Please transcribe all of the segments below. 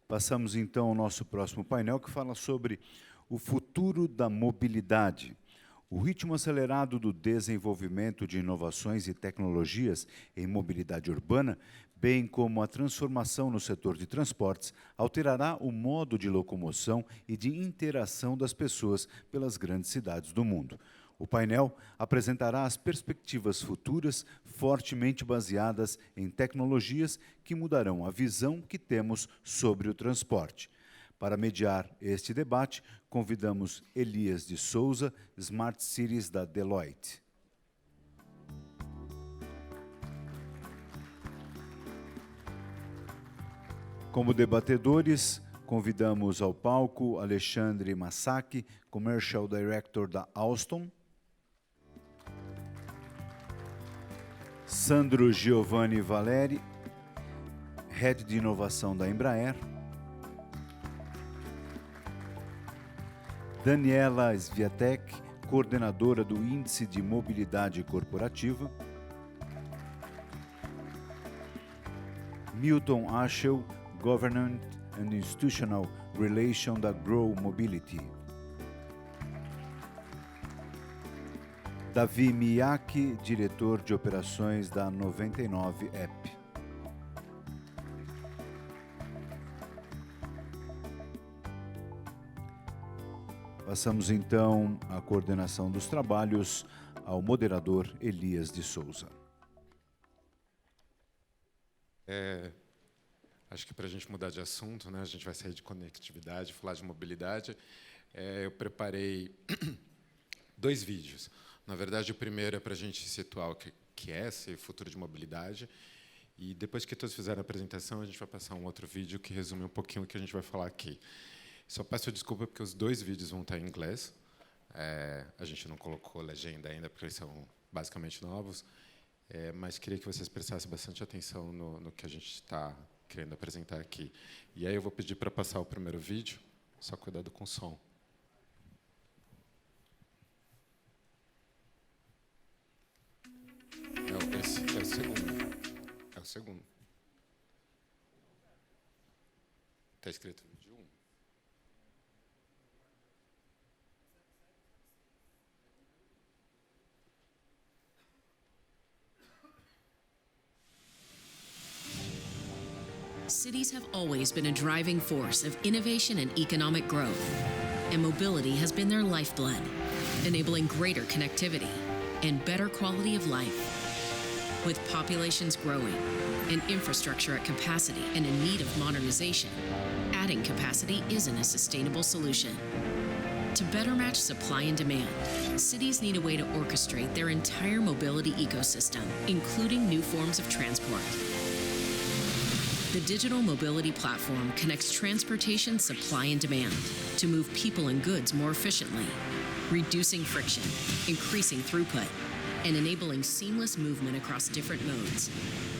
Passamos, então, ao nosso próximo painel, que fala sobre o futuro da mobilidade. O ritmo acelerado do desenvolvimento de inovações e tecnologias em mobilidade urbana, bem como a transformação no setor de transportes, alterará o modo de locomoção e de interação das pessoas pelas grandes cidades do mundo. O painel apresentará as perspectivas futuras fortemente baseadas em tecnologias que mudarão a visão que temos sobre o transporte. Para mediar este debate, convidamos Elias de Souza, Smart Cities da Deloitte. Como debatedores, convidamos ao palco Alexandre Masaki, Commercial Director da Alstom, Sandro Giovanni Valeri, Head de Inovação da Embraer, Daniela Sviatek, coordenadora do Índice de Mobilidade Corporativa, Milton Aschel, Government and Institutional Relation da Grow Mobility, Davi Miyake, diretor de operações da 99 App. Passamos, então, a coordenação dos trabalhos ao moderador Elias de Souza. Acho que para a gente mudar de assunto, né, a gente vai sair de conectividade, falar de mobilidade. Eu preparei 2 vídeos. Na verdade, o primeiro é para a gente situar o que é esse futuro de mobilidade. E depois que todos fizerem a apresentação, a gente vai passar um outro vídeo que resume um pouquinho o que a gente vai falar aqui. Só peço desculpa porque os 2 vídeos vão estar em inglês. A gente não colocou legenda ainda, porque eles são basicamente novos. Mas queria que vocês prestassem bastante atenção no que a gente está querendo apresentar aqui. E aí eu vou pedir para passar o primeiro vídeo, só cuidado com o som. Esse é o segundo. É o segundo. Está escrito vídeo 1. Cities have always been a driving force of innovation and economic growth, and mobility has been their lifeblood, enabling greater connectivity and better quality of life. With populations growing and infrastructure at capacity and in need of modernization, adding capacity isn't a sustainable solution. To better match supply and demand, cities need a way to orchestrate their entire mobility ecosystem, including new forms of transport. The Digital Mobility Platform connects transportation supply and demand to move people and goods more efficiently, reducing friction, increasing throughput, and enabling seamless movement across different modes.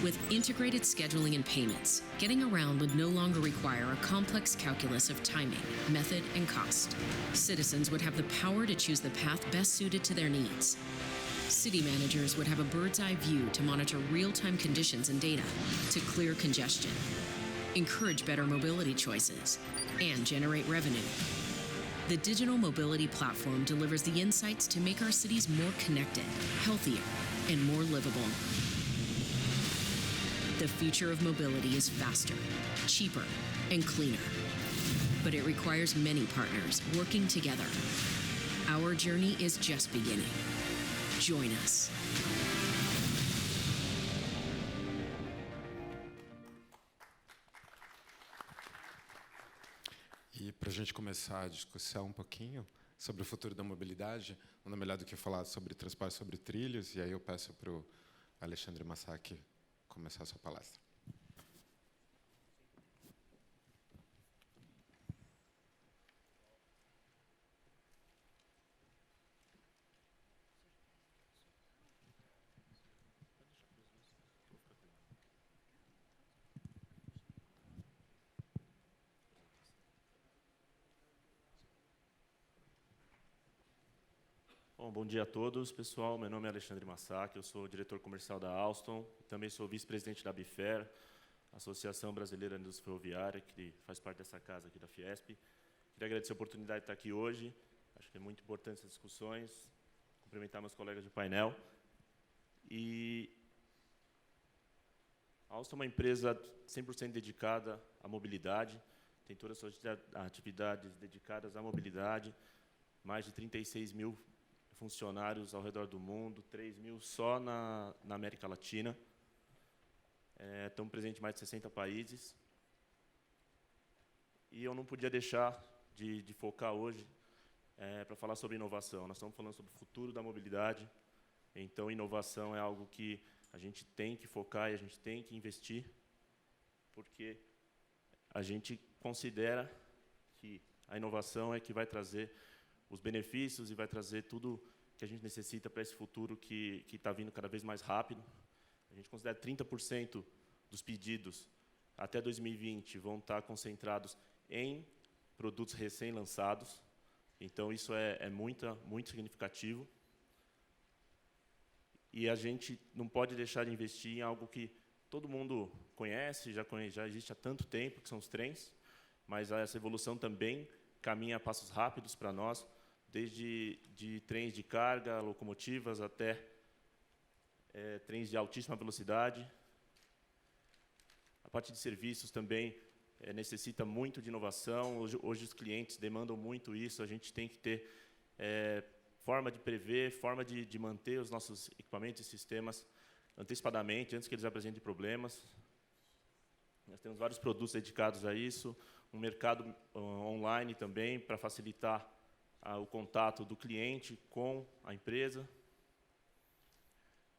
With integrated scheduling and payments, getting around would no longer require a complex calculus of timing, method, and cost. Citizens would have the power to choose the path best suited to their needs. City managers would have a bird's-eye view to monitor real-time conditions and data to clear congestion, encourage better mobility choices, and generate revenue. The Digital Mobility Platform delivers the insights to make our cities more connected, healthier, and more livable. The future of mobility is faster, cheaper, and cleaner. But it requires many partners working together. Our journey is just beginning. Join us. E para a gente começar a discussão um pouquinho sobre o futuro da mobilidade, nada melhor do que falar sobre transporte sobre trilhos, e aí eu peço para o Alexandre Masaki começar a sua palestra. Bom dia a todos, pessoal. Meu nome é Alexandre Masaki, eu sou diretor comercial da Alstom, também sou vice-presidente da Bifer. Associação Brasileira de Indústria Ferroviária, que faz parte dessa casa aqui da Fiesp. Queria agradecer a oportunidade de estar aqui hoje. Acho que é muito importante essas discussões. Cumprimentar meus colegas de painel. E a Alstom é uma empresa 100% dedicada à mobilidade, tem todas as suas atividades dedicadas à mobilidade, mais de 36 mil funcionários ao redor do mundo, 3 mil só na América Latina. Estamos presentes em mais de 60 países. E eu não podia deixar de focar hoje para falar sobre inovação. Nós estamos falando sobre o futuro da mobilidade, então inovação é algo que a gente tem que focar e a gente tem que investir, porque a gente considera que a inovação é que vai trazer os benefícios e vai trazer tudo que a gente necessita para esse futuro que está vindo cada vez mais rápido. A gente considera 30% dos pedidos até 2020 vão estar concentrados em produtos recém-lançados, então isso é muito significativo. E a gente não pode deixar de investir em algo que todo mundo conhece, já existe há tanto tempo, que são os trens, mas essa evolução também caminha a passos rápidos para nós, desde de trens de carga, locomotivas, até trens de altíssima velocidade. A parte de serviços também necessita muito de inovação. Hoje os clientes demandam muito isso, a gente tem que ter forma de prever, forma de manter os nossos equipamentos e sistemas antecipadamente, antes que eles apresentem problemas. Nós temos vários produtos dedicados a isso, um mercado online também, para facilitar o contato do cliente com a empresa.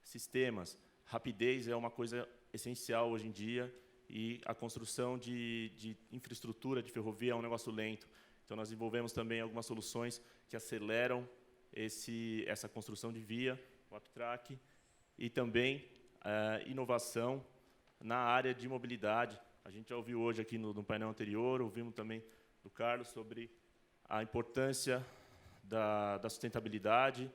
Sistemas. Rapidez é uma coisa essencial hoje em dia, e a construção de infraestrutura de ferrovia é um negócio lento. Então, nós desenvolvemos também algumas soluções que aceleram essa construção de via, o UpTrack, e também inovação na área de mobilidade. A gente já ouviu hoje aqui no painel anterior, ouvimos também do Carlos sobre a importância da sustentabilidade,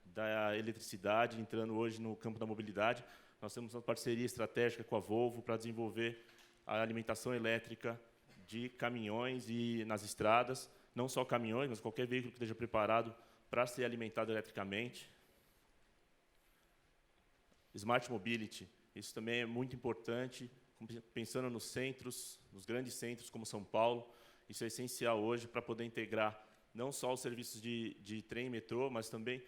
da eletricidade, entrando hoje no campo da mobilidade. Nós temos uma parceria estratégica com a Volvo para desenvolver a alimentação elétrica de caminhões e nas estradas, não só caminhões, mas qualquer veículo que esteja preparado para ser alimentado eletricamente. Smart Mobility, isso também é muito importante, pensando nos centros, nos grandes centros como São Paulo. Isso é essencial hoje para poder integrar não só os serviços de trem e metrô, mas também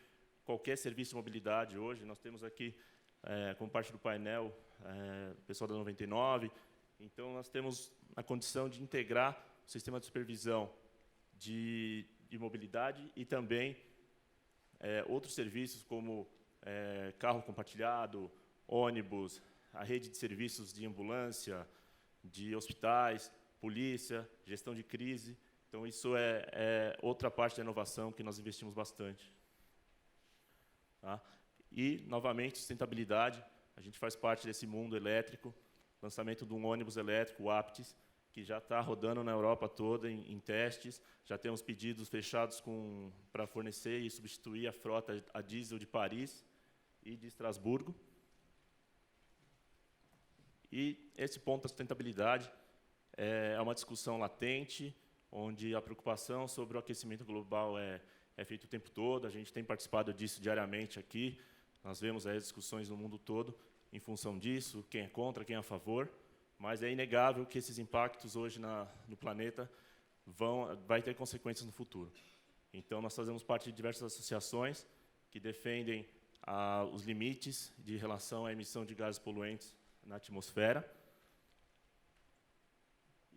qualquer serviço de mobilidade hoje. Nós temos aqui, como parte do painel, o pessoal da 99. Então, nós temos a condição de integrar o sistema de supervisão de mobilidade e também outros serviços como carro compartilhado, ônibus, a rede de serviços de ambulância, de hospitais, polícia, gestão de crise. Então, isso é outra parte da inovação que nós investimos bastante. Tá? E, novamente, sustentabilidade. A gente faz parte desse mundo elétrico, lançamento de um ônibus elétrico, o Aptis, que já está rodando na Europa toda em testes. Já temos pedidos fechados para fornecer e substituir a frota a diesel de Paris e de Estrasburgo. E esse ponto da sustentabilidade é uma discussão latente, onde a preocupação sobre o aquecimento global é feita o tempo todo. A gente tem participado disso diariamente aqui. Nós vemos as discussões no mundo todo em função disso, quem é contra, quem é a favor. Mas é inegável que esses impactos hoje no planeta vai ter consequências no futuro. Então, nós fazemos parte de diversas associações que defendem os limites de relação à emissão de gases poluentes na atmosfera.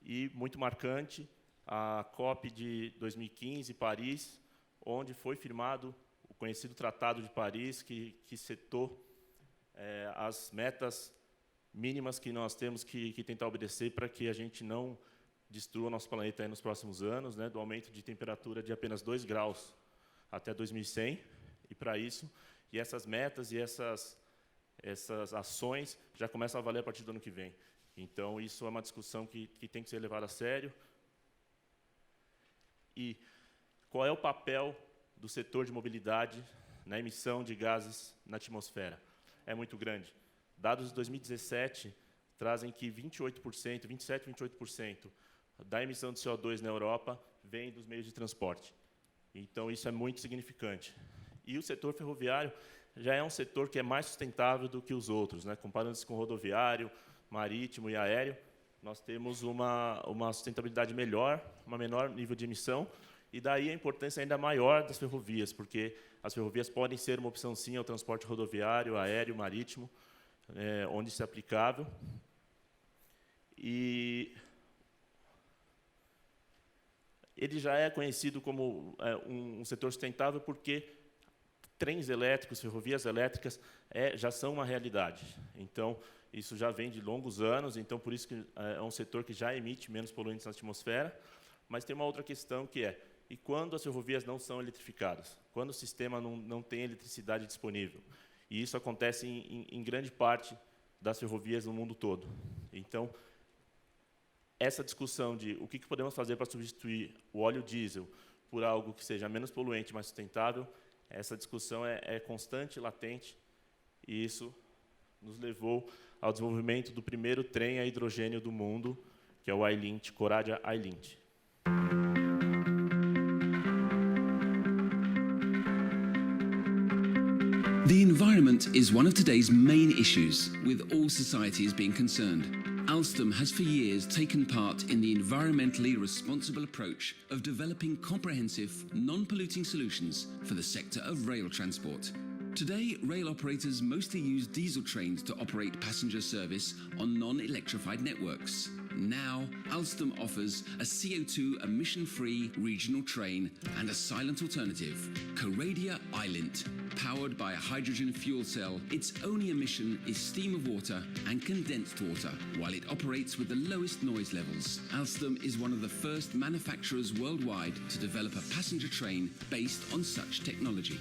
E, muito marcante, a COP de 2015, Paris, onde foi firmado o conhecido Tratado de Paris, que setou as metas mínimas que nós temos que tentar obedecer para que a gente não destrua o nosso planeta nos próximos anos, do aumento de temperatura de apenas 2 graus até 2100, e para isso, e essas metas e essas ações já começam a valer a partir do ano que vem. Então, isso é uma discussão que tem que ser levada a sério. E qual é o papel do setor de mobilidade na emissão de gases na atmosfera? É muito grande. Dados de 2017 trazem que 28%, 27%, 28% da emissão de CO2 na Europa vem dos meios de transporte. Então, isso é muito significante. E o setor ferroviário já é um setor que é mais sustentável do que os outros, né? Comparando-se com o rodoviário, marítimo e aéreo, nós temos uma sustentabilidade melhor, um menor nível de emissão, e daí a importância ainda maior das ferrovias, porque as ferrovias podem ser uma opção, sim, ao transporte rodoviário, aéreo, marítimo, onde isso é aplicável. E ele já é conhecido como um setor sustentável porque trens elétricos, ferrovias elétricas já são uma realidade. Então, isso já vem de longos anos, então, por isso que é um setor que já emite menos poluentes na atmosfera. Mas tem uma outra questão que e quando as ferrovias não são eletrificadas? Quando o sistema não tem eletricidade disponível? E isso acontece em grande parte das ferrovias no mundo todo. Então, essa discussão de o que podemos fazer para substituir o óleo diesel por algo que seja menos poluente, mais sustentável, essa discussão é constante, latente, e isso nos levou ao desenvolvimento do primeiro trem a hidrogênio do mundo, que é o iLint, Coradia iLint. The environment is one of today's main issues, with all societies being concerned. Alstom has for years taken part in the environmentally responsible approach of developing comprehensive, non-polluting solutions for the sector of rail transport. Today, rail operators mostly use diesel trains to operate passenger service on non-electrified networks. Now, Alstom offers a CO2 emission-free regional train and a silent alternative, Coradia iLint. Powered by a hydrogen fuel cell, its only emission is steam of water and condensed water, while it operates with the lowest noise levels. Alstom is one of the first manufacturers worldwide to develop a passenger train based on such technology.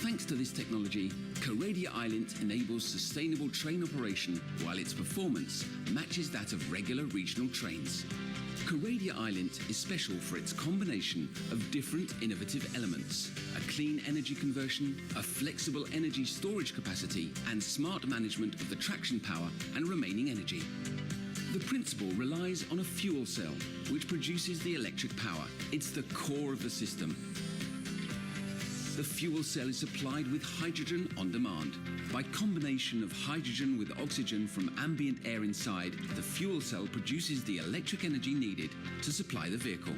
Thanks to this technology, Coradia iLint enables sustainable train operation while its performance matches that of regular regional trains. Coradia iLint is special for its combination of different innovative elements: a clean energy conversion, a flexible energy storage capacity, and smart management of the traction power and remaining energy. The principle relies on a fuel cell, which produces the electric power. It's the core of the system. The fuel cell is supplied with hydrogen on demand. By combination of hydrogen with oxygen from ambient air inside, the fuel cell produces the electric energy needed to supply the vehicle.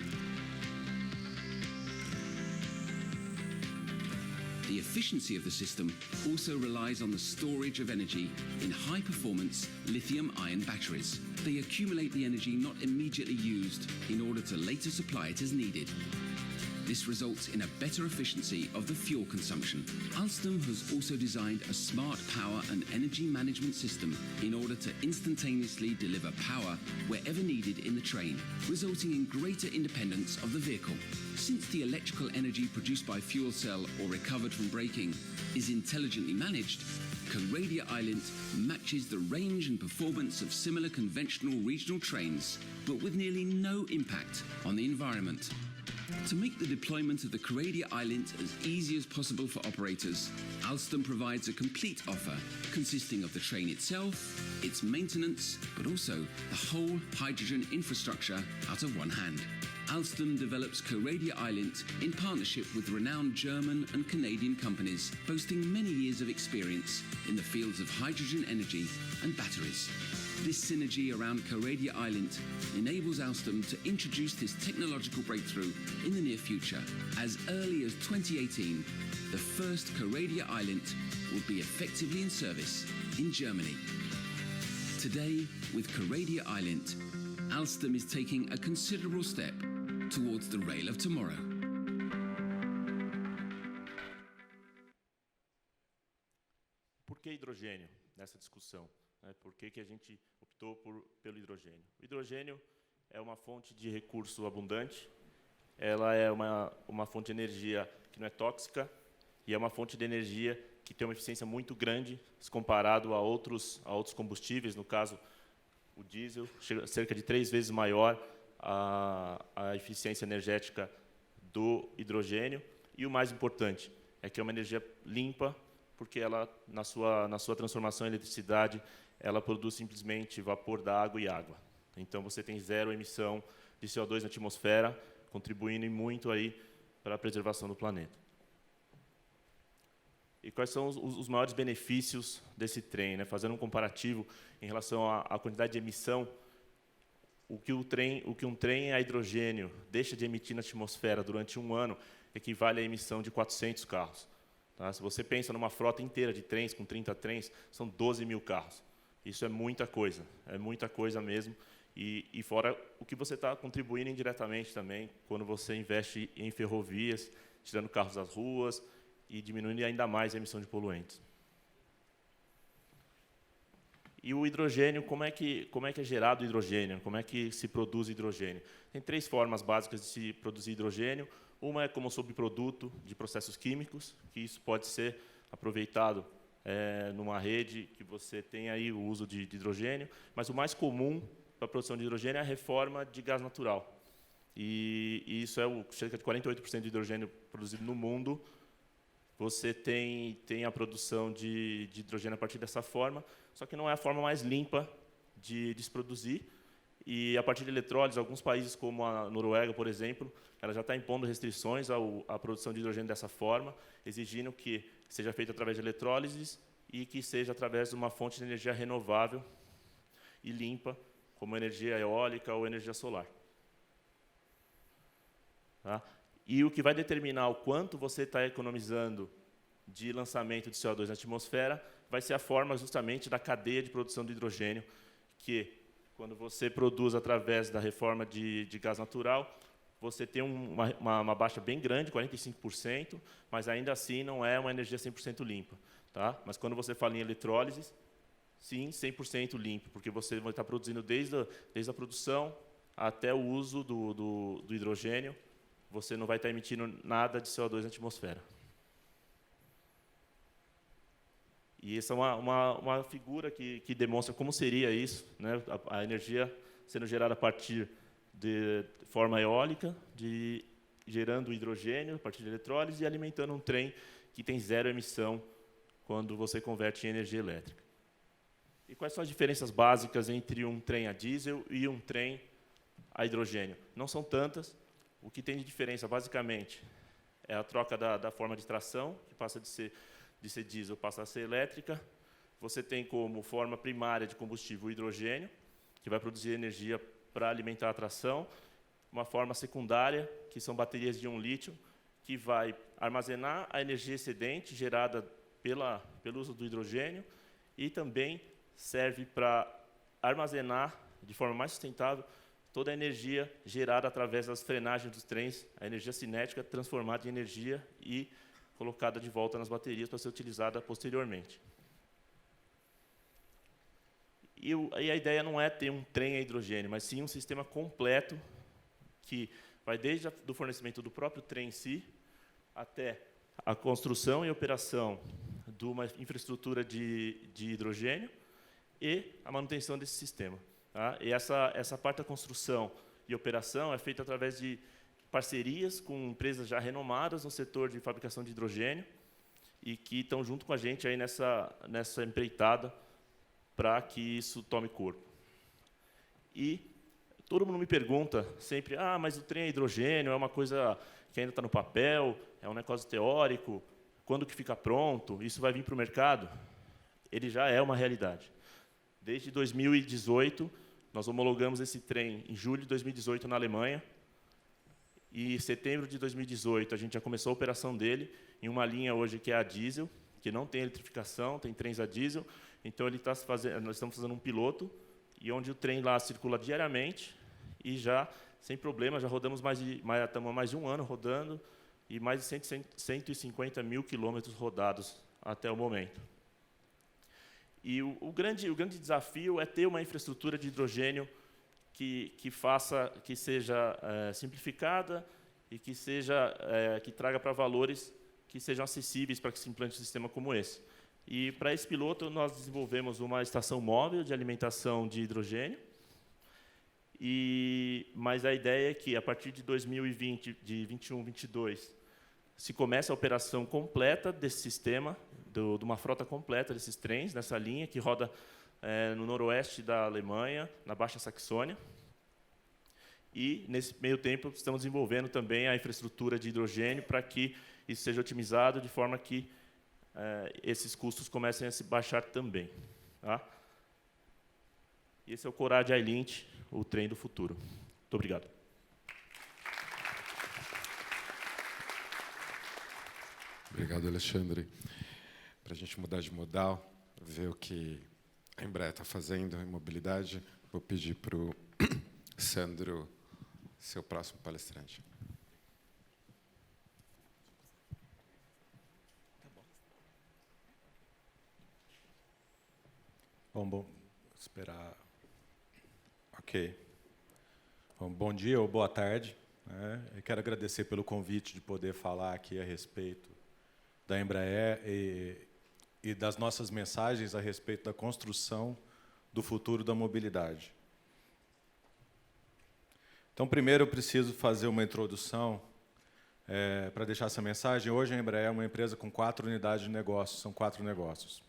The efficiency of the system also relies on the storage of energy in high-performance lithium-ion batteries. They accumulate the energy not immediately used in order to later supply it as needed. This results in a better efficiency of the fuel consumption. Alstom has also designed a smart power and energy management system in order to instantaneously deliver power wherever needed in the train, resulting in greater independence of the vehicle. Since the electrical energy produced by fuel cell or recovered from braking is intelligently managed, Coradia iLint matches the range and performance of similar conventional regional trains, but with nearly no impact on the environment. To make the deployment of the Coradia iLint as easy as possible for operators, Alstom provides a complete offer consisting of the train itself, its maintenance, but also the whole hydrogen infrastructure out of one hand. Alstom develops Coradia iLint in partnership with renowned German and Canadian companies boasting many years of experience in the fields of hydrogen energy and batteries. This synergy around Coradia iLint enables Alstom to introduce this technological breakthrough in the near future. As early as 2018, the first Coradia iLint will be effectively in service in Germany. Today, with Coradia iLint, Alstom is taking a considerable step towards the rail of tomorrow. Por que hidrogênio nessa discussão? Por que a gente optou pelo hidrogênio? O hidrogênio é uma fonte de recurso abundante, ela é uma fonte de energia que não é tóxica e é uma fonte de energia que tem uma eficiência muito grande se comparado a outros combustíveis, no caso o diesel, cerca de 3 vezes maior a eficiência energética do hidrogênio. E o mais importante é que é uma energia limpa, porque ela, na sua transformação em eletricidade, ela produz simplesmente vapor da água e água. Então, você tem zero emissão de CO2 na atmosfera, contribuindo e muito aí para a preservação do planeta. E quais são os maiores benefícios desse trem, né? Fazendo um comparativo em relação à quantidade de emissão, o que um trem a hidrogênio deixa de emitir na atmosfera durante um ano equivale à emissão de 400 carros. Tá? Se você pensa numa frota inteira de trens, com 30 trens, são 12 mil carros. Isso é muita coisa mesmo. E fora o que você está contribuindo indiretamente também, quando você investe em ferrovias, tirando carros das ruas e diminuindo ainda mais a emissão de poluentes. E o hidrogênio, como é que é gerado o hidrogênio? Como é que se produz hidrogênio? Tem 3 formas básicas de se produzir hidrogênio. Uma é como subproduto de processos químicos, que isso pode ser aproveitado numa rede que você tem aí o uso de hidrogênio, mas o mais comum para a produção de hidrogênio é a reforma de gás natural. E isso é cerca de 48% de hidrogênio produzido no mundo. Você tem a produção de hidrogênio a partir dessa forma, só que não é a forma mais limpa de se produzir. E, a partir de eletrólise, alguns países, como a Noruega, por exemplo, ela já está impondo restrições à produção de hidrogênio dessa forma, exigindo que seja feito através de eletrólises e que seja através de uma fonte de energia renovável e limpa, como energia eólica ou energia solar. Tá? E o que vai determinar o quanto você está economizando de lançamento de CO2 na atmosfera vai ser a forma justamente da cadeia de produção de hidrogênio, que, quando você produz através da reforma de gás natural, você tem uma baixa bem grande, 45%, mas ainda assim não é uma energia 100% limpa. Tá? Mas quando você fala em eletrólises, sim, 100% limpo, porque você vai estar produzindo desde a produção até o uso do hidrogênio, você não vai estar emitindo nada de CO2 na atmosfera. E essa é uma figura que demonstra como seria isso, né? A energia sendo gerada a partir de forma eólica, gerando hidrogênio a partir de eletrólise e alimentando um trem que tem zero emissão quando você converte em energia elétrica. E quais são as diferenças básicas entre um trem a diesel e um trem a hidrogênio? Não são tantas. O que tem de diferença, basicamente, é a troca da forma de tração, que passa de ser diesel, passa a ser elétrica. Você tem como forma primária de combustível o hidrogênio, que vai produzir energia para alimentar a tração. Uma forma secundária, que são baterias de íon lítio, que vai armazenar a energia excedente gerada pelo uso do hidrogênio e também serve para armazenar, de forma mais sustentável, toda a energia gerada através das frenagens dos trens, a energia cinética transformada em energia e colocada de volta nas baterias para ser utilizada posteriormente. E a ideia não é ter um trem a hidrogênio, mas sim um sistema completo que vai desde o fornecimento do próprio trem em si até a construção e operação de uma infraestrutura de hidrogênio e a manutenção desse sistema. Tá? E essa parte da construção e operação é feita através de parcerias com empresas já renomadas no setor de fabricação de hidrogênio e que estão junto com a gente aí nessa empreitada para que isso tome corpo. E todo mundo me pergunta sempre, mas o trem a hidrogênio é uma coisa que ainda está no papel, é um negócio teórico, quando que fica pronto, isso vai vir para o mercado? Ele já é uma realidade. Desde 2018, nós homologamos esse trem em julho de 2018 na Alemanha, e em setembro de 2018 a gente já começou a operação dele em uma linha hoje que é a diesel, que não tem eletrificação, tem trens a diesel, então nós estamos fazendo um piloto, e onde o trem lá circula diariamente, e já, sem problema, já rodamos estamos há mais de um ano rodando, e mais de 150 mil quilômetros rodados até o momento. E o grande desafio é ter uma infraestrutura de hidrogênio que seja simplificada e que traga para valores que sejam acessíveis para que se implante um sistema como esse. E, para esse piloto, nós desenvolvemos uma estação móvel de alimentação de hidrogênio, mas a ideia é que, a partir de 2020, de 21, 22, se comece a operação completa desse sistema de uma frota completa desses trens, nessa linha, que roda no noroeste da Alemanha, na Baixa Saxônia. E, nesse meio tempo, estamos desenvolvendo também a infraestrutura de hidrogênio para que isso seja otimizado, de forma que esses custos comecem a se baixar também. Tá? Esse é o Corad iLint, o trem do futuro. Muito obrigado. Obrigado, Alexandre. Para a gente mudar de modal, ver o que a Embraer está fazendo em mobilidade, vou pedir para o Sandro, seu próximo palestrante. Bom, esperar. Ok. Bom dia ou boa tarde. Eu quero agradecer pelo convite de poder falar aqui a respeito da Embraer e das nossas mensagens a respeito da construção do futuro da mobilidade. Então, primeiro, eu preciso fazer uma introdução para deixar essa mensagem. Hoje, a Embraer é uma empresa com 4 unidades de negócios, são 4 negócios.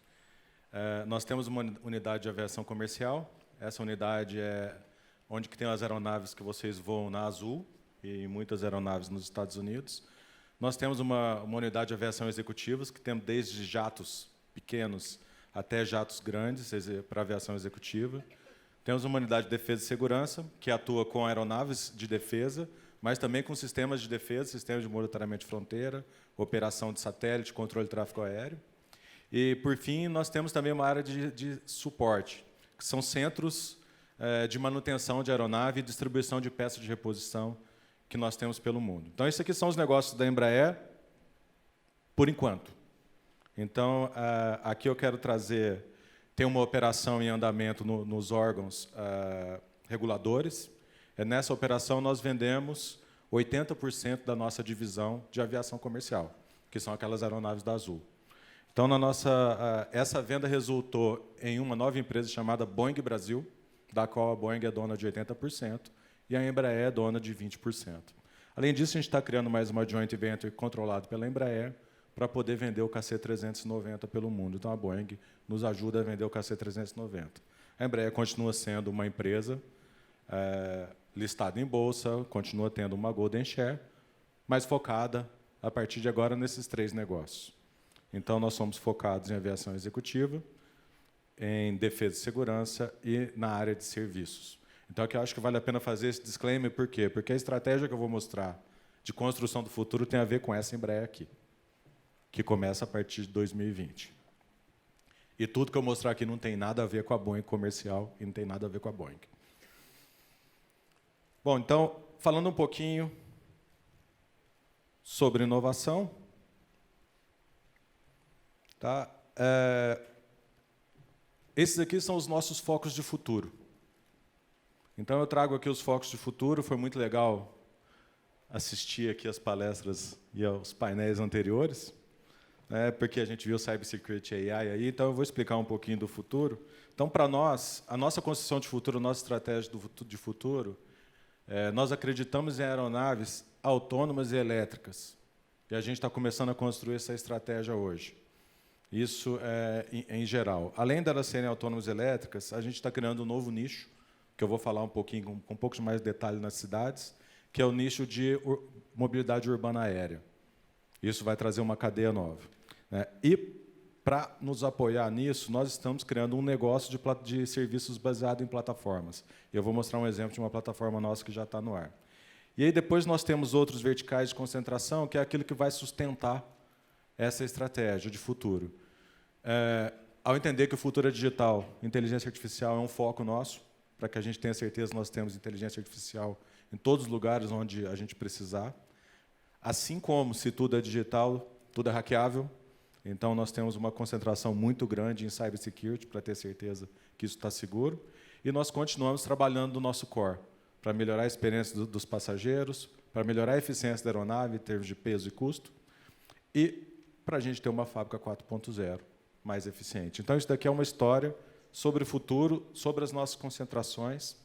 Nós temos uma unidade de aviação comercial. Essa unidade é onde que tem as aeronaves que vocês voam na Azul, e muitas aeronaves nos Estados Unidos. Nós temos uma unidade de aviação executivas, que temos desde jatos pequenos até jatos grandes para aviação executiva. Temos uma unidade de defesa e segurança, que atua com aeronaves de defesa, mas também com sistemas de defesa, sistemas de monitoramento de fronteira, operação de satélite, controle de tráfego aéreo. E, por fim, nós temos também uma área de suporte, que são centros de manutenção de aeronave e distribuição de peças de reposição que nós temos pelo mundo. Então, esses aqui são os negócios da Embraer, por enquanto. Então, aqui eu quero trazer... Tem uma operação em andamento nos órgãos reguladores. Nessa operação, nós vendemos 80% da nossa divisão de aviação comercial, que são aquelas aeronaves da Azul. Então, essa venda resultou em uma nova empresa chamada Boeing Brasil, da qual a Boeing é dona de 80%, e a Embraer é dona de 20%. Além disso, a gente está criando mais uma joint venture controlada pela Embraer para poder vender o KC-390 pelo mundo. Então, a Boeing nos ajuda a vender o KC-390. A Embraer continua sendo uma empresa listada em bolsa, continua tendo uma golden share, mas focada, a partir de agora, nesses 3 negócios. Então, nós somos focados em aviação executiva, em defesa e segurança e na área de serviços. Então, aqui eu acho que vale a pena fazer esse disclaimer. Por quê? Porque a estratégia que eu vou mostrar de construção do futuro tem a ver com essa Embraer aqui, que começa a partir de 2020. E tudo que eu mostrar aqui não tem nada a ver com a Boeing comercial e não tem nada a ver com a Boeing. Bom, então, falando um pouquinho sobre inovação. Tá? Esses aqui são os nossos focos de futuro. Então, eu trago aqui os focos de futuro. Foi muito legal assistir aqui as palestras e aos painéis anteriores, porque a gente viu Cybersecurity AI aí. Então, eu vou explicar um pouquinho do futuro. Então, para nós, a nossa construção de futuro, a nossa estratégia de futuro, nós acreditamos em aeronaves autônomas e elétricas. E a gente está começando a construir essa estratégia hoje. Isso em geral. Além delas serem autônomas e elétricas, a gente está criando um novo nicho, que eu vou falar um pouquinho, com um pouco mais de detalhe nas cidades, que é o nicho de mobilidade urbana aérea. Isso vai trazer uma cadeia nova. E, para nos apoiar nisso, nós estamos criando um negócio de serviços baseado em plataformas. Eu vou mostrar um exemplo de uma plataforma nossa que já está no ar. E aí, depois, nós temos outros verticais de concentração, que é aquilo que vai sustentar essa estratégia de futuro. Ao entender que o futuro é digital, inteligência artificial é um foco nosso, para que a gente tenha certeza que nós temos inteligência artificial em todos os lugares onde a gente precisar. Assim como, se tudo é digital, tudo é hackeável, então nós temos uma concentração muito grande em cybersecurity, para ter certeza que isso está seguro. E nós continuamos trabalhando no nosso core, para melhorar a experiência dos passageiros, para melhorar a eficiência da aeronave em termos de peso e custo, e para a gente ter uma fábrica 4.0 mais eficiente. Então, isso daqui é uma história sobre o futuro, sobre as nossas concentrações.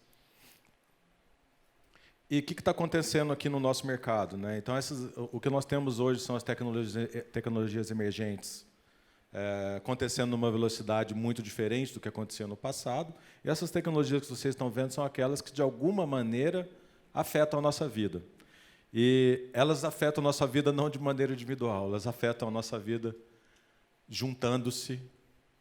E o que está acontecendo aqui no nosso mercado? Então, o que nós temos hoje são as tecnologias emergentes acontecendo numa velocidade muito diferente do que acontecia no passado. E essas tecnologias que vocês estão vendo são aquelas que, de alguma maneira, afetam a nossa vida. E elas afetam a nossa vida não de maneira individual, elas afetam a nossa vida juntando-se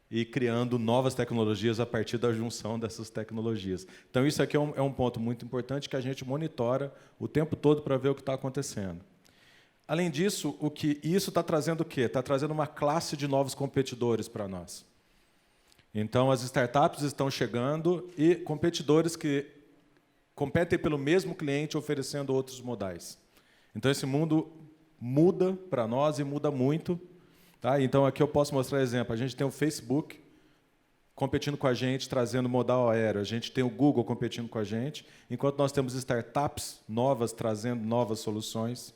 e criando novas tecnologias a partir da junção dessas tecnologias. Então, isso aqui é um ponto muito importante que a gente monitora o tempo todo para ver o que está acontecendo. Além disso, isso está trazendo o quê? Está trazendo uma classe de novos competidores para nós. Então, as startups estão chegando e competidores que competem pelo mesmo cliente oferecendo outros modais. Então, esse mundo muda para nós e muda muito. Tá? Então, aqui eu posso mostrar exemplo. A gente tem o Facebook competindo com a gente, trazendo modal aéreo. A gente tem o Google competindo com a gente, enquanto nós temos startups novas, trazendo novas soluções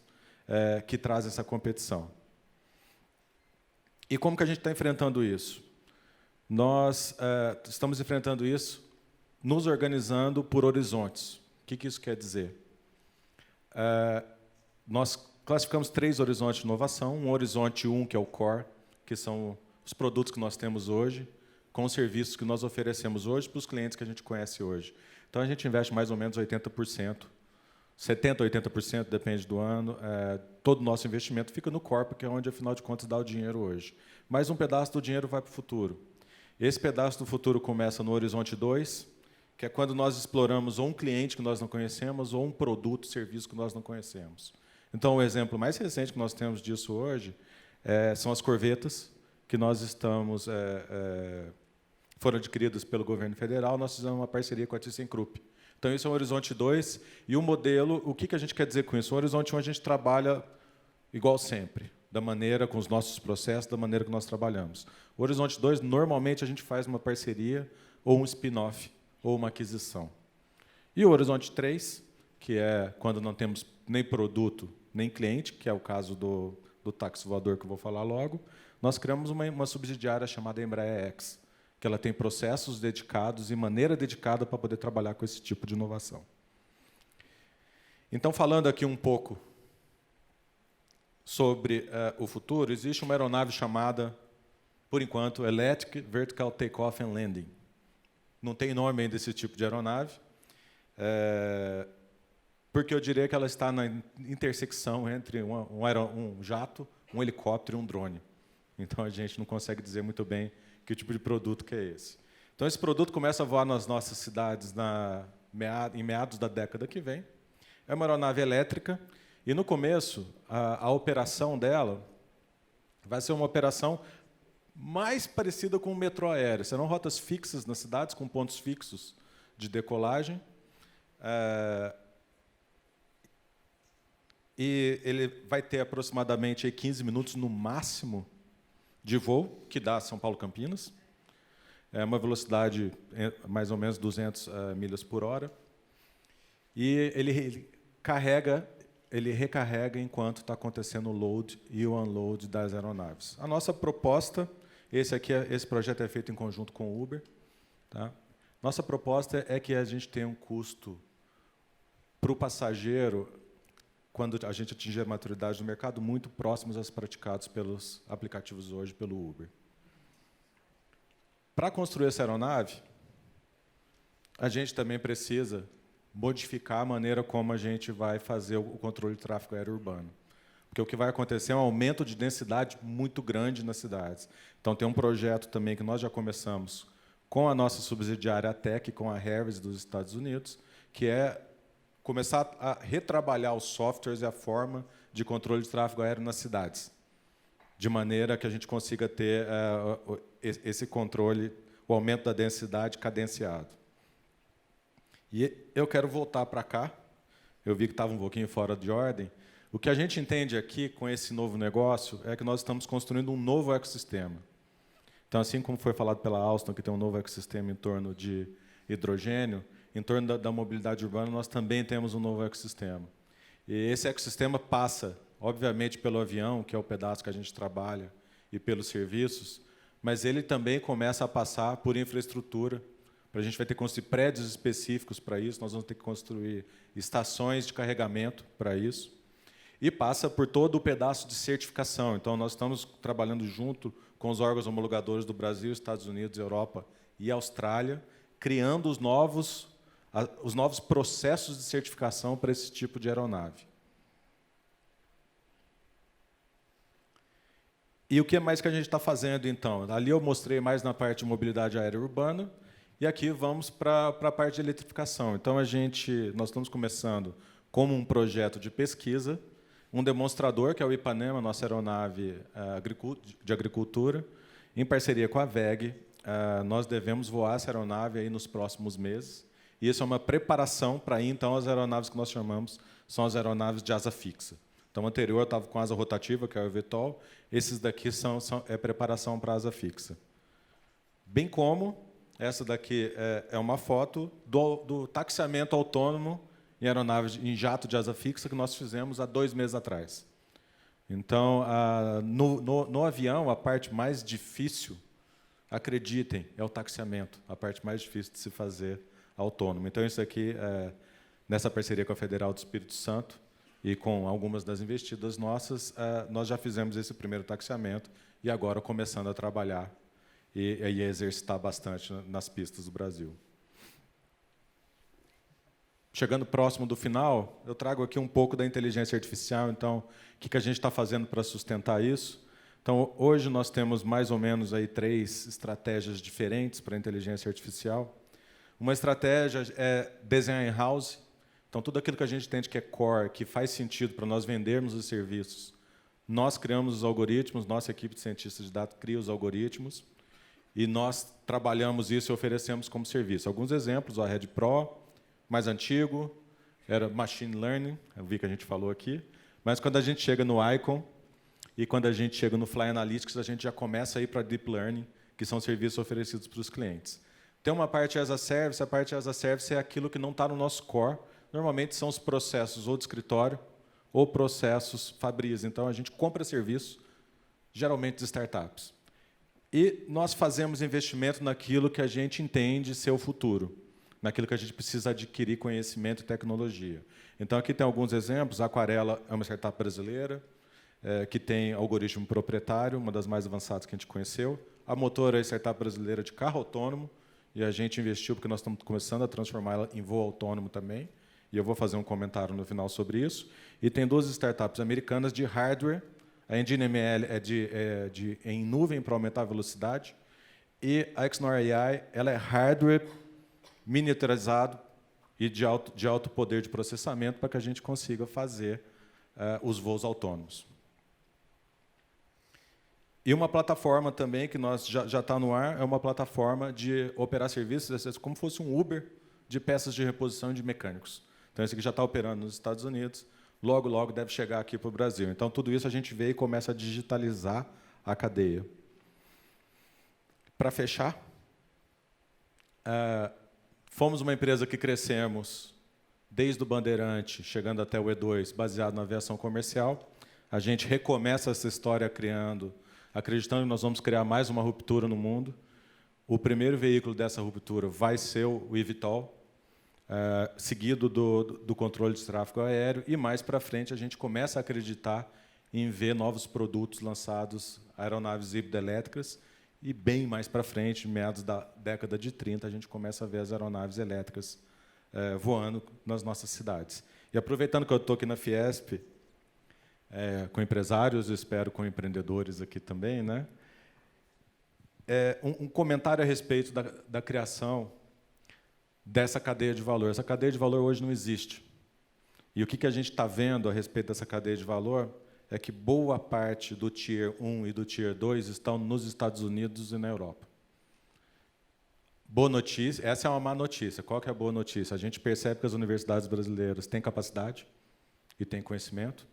que trazem essa competição. E como que a gente está enfrentando isso? Nós estamos enfrentando isso nos organizando por horizontes. O que isso quer dizer? Nós classificamos 3 horizontes de inovação. Um horizonte 1, que é o core, que são os produtos que nós temos hoje, com os serviços que nós oferecemos hoje para os clientes que a gente conhece hoje. Então, a gente investe mais ou menos 80%, 70%, 80%, depende do ano. Todo o nosso investimento fica no core, que é onde, afinal de contas, dá o dinheiro hoje. Mas um pedaço do dinheiro vai para o futuro. Esse pedaço do futuro começa no horizonte 2, que é quando nós exploramos ou um cliente que nós não conhecemos ou um produto, serviço que nós não conhecemos. Então, o exemplo mais recente que nós temos disso hoje são as corvetas, que nós estamos foram adquiridas pelo governo federal. Nós fizemos uma parceria com a ThyssenKrupp. Então, isso é o horizonte 2. E o modelo, o que a gente quer dizer com isso? O horizonte 1 a gente trabalha igual sempre, da maneira, com os nossos processos, da maneira que nós trabalhamos. O horizonte 2, normalmente, a gente faz uma parceria ou um spin-off ou uma aquisição. E o horizonte 3, que é quando não temos nem produto, nem cliente, que é o caso do táxi voador, que eu vou falar logo, nós criamos uma subsidiária chamada Embraer X, que ela tem processos dedicados e maneira dedicada para poder trabalhar com esse tipo de inovação. Então, falando aqui um pouco sobre o futuro, existe uma aeronave chamada, por enquanto, Electric Vertical Takeoff and Landing. Não tem nome ainda desse tipo de aeronave, porque eu diria que ela está na intersecção entre um jato, um helicóptero e um drone. Então, a gente não consegue dizer muito bem que tipo de produto que é esse. Então, esse produto começa a voar nas nossas cidades em meados da década que vem. É uma aeronave elétrica, e, no começo, a operação dela vai ser uma operação mais parecida com um metrô aéreo. Serão rotas fixas nas cidades, com pontos fixos de decolagem. E ele vai ter aproximadamente 15 minutos, no máximo, de voo, que dá São Paulo-Campinas. É uma velocidade mais ou menos 200 milhas por hora. E ele recarrega enquanto está acontecendo o load e o unload das aeronaves. A nossa proposta, esse projeto é feito em conjunto com o Uber. Tá? Nossa proposta é que a gente tenha um custo para o passageiro, quando a gente atingir a maturidade do mercado, muito próximos aos praticados pelos aplicativos hoje, pelo Uber. Para construir essa aeronave, a gente também precisa modificar a maneira como a gente vai fazer o controle de tráfego aéreo urbano. Porque o que vai acontecer é um aumento de densidade muito grande nas cidades. Então, tem um projeto também que nós já começamos com a nossa subsidiária ATEC, com a Harris dos Estados Unidos, que é começar a retrabalhar os softwares e a forma de controle de tráfego aéreo nas cidades, de maneira que a gente consiga ter esse controle, o aumento da densidade cadenciado. E eu quero voltar para cá. Eu vi que estava um pouquinho fora de ordem. O que a gente entende aqui com esse novo negócio é que nós estamos construindo um novo ecossistema. Então, assim como foi falado pela Alstom, que tem um novo ecossistema em torno de hidrogênio, em torno da mobilidade urbana, nós também temos um novo ecossistema. E esse ecossistema passa, obviamente, pelo avião, que é o pedaço que a gente trabalha, e pelos serviços, mas ele também começa a passar por infraestrutura. A gente vai ter que construir prédios específicos para isso, nós vamos ter que construir estações de carregamento para isso. E passa por todo o pedaço de certificação. Então, nós estamos trabalhando junto com os órgãos homologadores do Brasil, Estados Unidos, Europa e Austrália, criando os novos processos de certificação para esse tipo de aeronave. E o que mais que a gente está fazendo, então? Ali eu mostrei mais na parte de mobilidade aérea urbana, e aqui vamos para a parte de eletrificação. Então, nós estamos começando como um projeto de pesquisa, um demonstrador, que é o Ipanema, nossa aeronave de agricultura, em parceria com a VEG. Nós devemos voar essa aeronave aí nos próximos meses. E isso é uma preparação para ir, então, as aeronaves que nós chamamos são as aeronaves de asa fixa. Então, o anterior estava com asa rotativa, que é o eVTOL. Esses daqui é preparação para asa fixa. Bem como essa daqui é uma foto do taxiamento autônomo em aeronaves em jato de asa fixa que nós fizemos há 2 meses atrás. Então, no avião, a parte mais difícil, acreditem, é o taxiamento, a parte mais difícil de se fazer autônomo. Então, isso aqui, nessa parceria com a Federal do Espírito Santo e com algumas das investidas nossas, nós já fizemos esse primeiro taxiamento e agora começando a trabalhar e exercitar bastante nas pistas do Brasil. Chegando próximo do final, eu trago aqui um pouco da inteligência artificial. Então, o que a gente está fazendo para sustentar isso? Então, hoje nós temos mais ou menos aí 3 estratégias diferentes para a inteligência artificial. Uma estratégia é desenhar in-house. Então, tudo aquilo que a gente entende que é core, que faz sentido para nós vendermos os serviços, nós criamos os algoritmos, nossa equipe de cientistas de dados cria os algoritmos, e nós trabalhamos isso e oferecemos como serviço. Alguns exemplos, o Red Pro, mais antigo, era Machine Learning, eu vi que a gente falou aqui, mas quando a gente chega no Icon e quando a gente chega no Fly Analytics, a gente já começa a ir para Deep Learning, que são serviços oferecidos para os clientes. Tem uma parte as a service, a parte as a service é aquilo que não está no nosso core. Normalmente são os processos ou de escritório ou processos fabris. Então, a gente compra serviço, geralmente de startups. E nós fazemos investimento naquilo que a gente entende ser o futuro, naquilo que a gente precisa adquirir conhecimento e tecnologia. Então, aqui tem alguns exemplos. A Aquarela é uma startup brasileira, que tem algoritmo proprietário, uma das mais avançadas que a gente conheceu. A Motor é a startup brasileira de carro autônomo, e a gente investiu porque nós estamos começando a transformá-la em voo autônomo também, e eu vou fazer um comentário no final sobre isso. E tem 2 startups americanas de hardware. A EngineML é em nuvem para aumentar a velocidade, e a Exnor AI ela é hardware miniaturizado e de alto poder de processamento para que a gente consiga fazer os voos autônomos. E uma plataforma também que nós já está no ar é uma plataforma de operar serviços como se fosse um Uber de peças de reposição de mecânicos. Então, esse aqui já está operando nos Estados Unidos, logo deve chegar aqui para o Brasil. Então, tudo isso a gente vê e começa a digitalizar a cadeia. Para fechar, fomos uma empresa que crescemos desde o Bandeirante, chegando até o E2, baseado na aviação comercial. A gente recomeça essa história acreditando que nós vamos criar mais uma ruptura no mundo. O primeiro veículo dessa ruptura vai ser o eVTOL, seguido do controle de tráfego aéreo, e mais para frente a gente começa a acreditar em ver novos produtos lançados, aeronaves híbrido-elétricas, e bem mais para frente, meados da década de 30, a gente começa a ver as aeronaves elétricas voando nas nossas cidades. E aproveitando que eu estou aqui na Fiesp, com empresários, espero com empreendedores aqui também, né? Um comentário a respeito da criação dessa cadeia de valor. Essa cadeia de valor hoje não existe. E o que a gente está vendo a respeito dessa cadeia de valor é que boa parte do Tier 1 e do Tier 2 estão nos Estados Unidos e na Europa. Boa notícia, essa é uma má notícia. Qual que é a boa notícia? A gente percebe que as universidades brasileiras têm capacidade e têm conhecimento,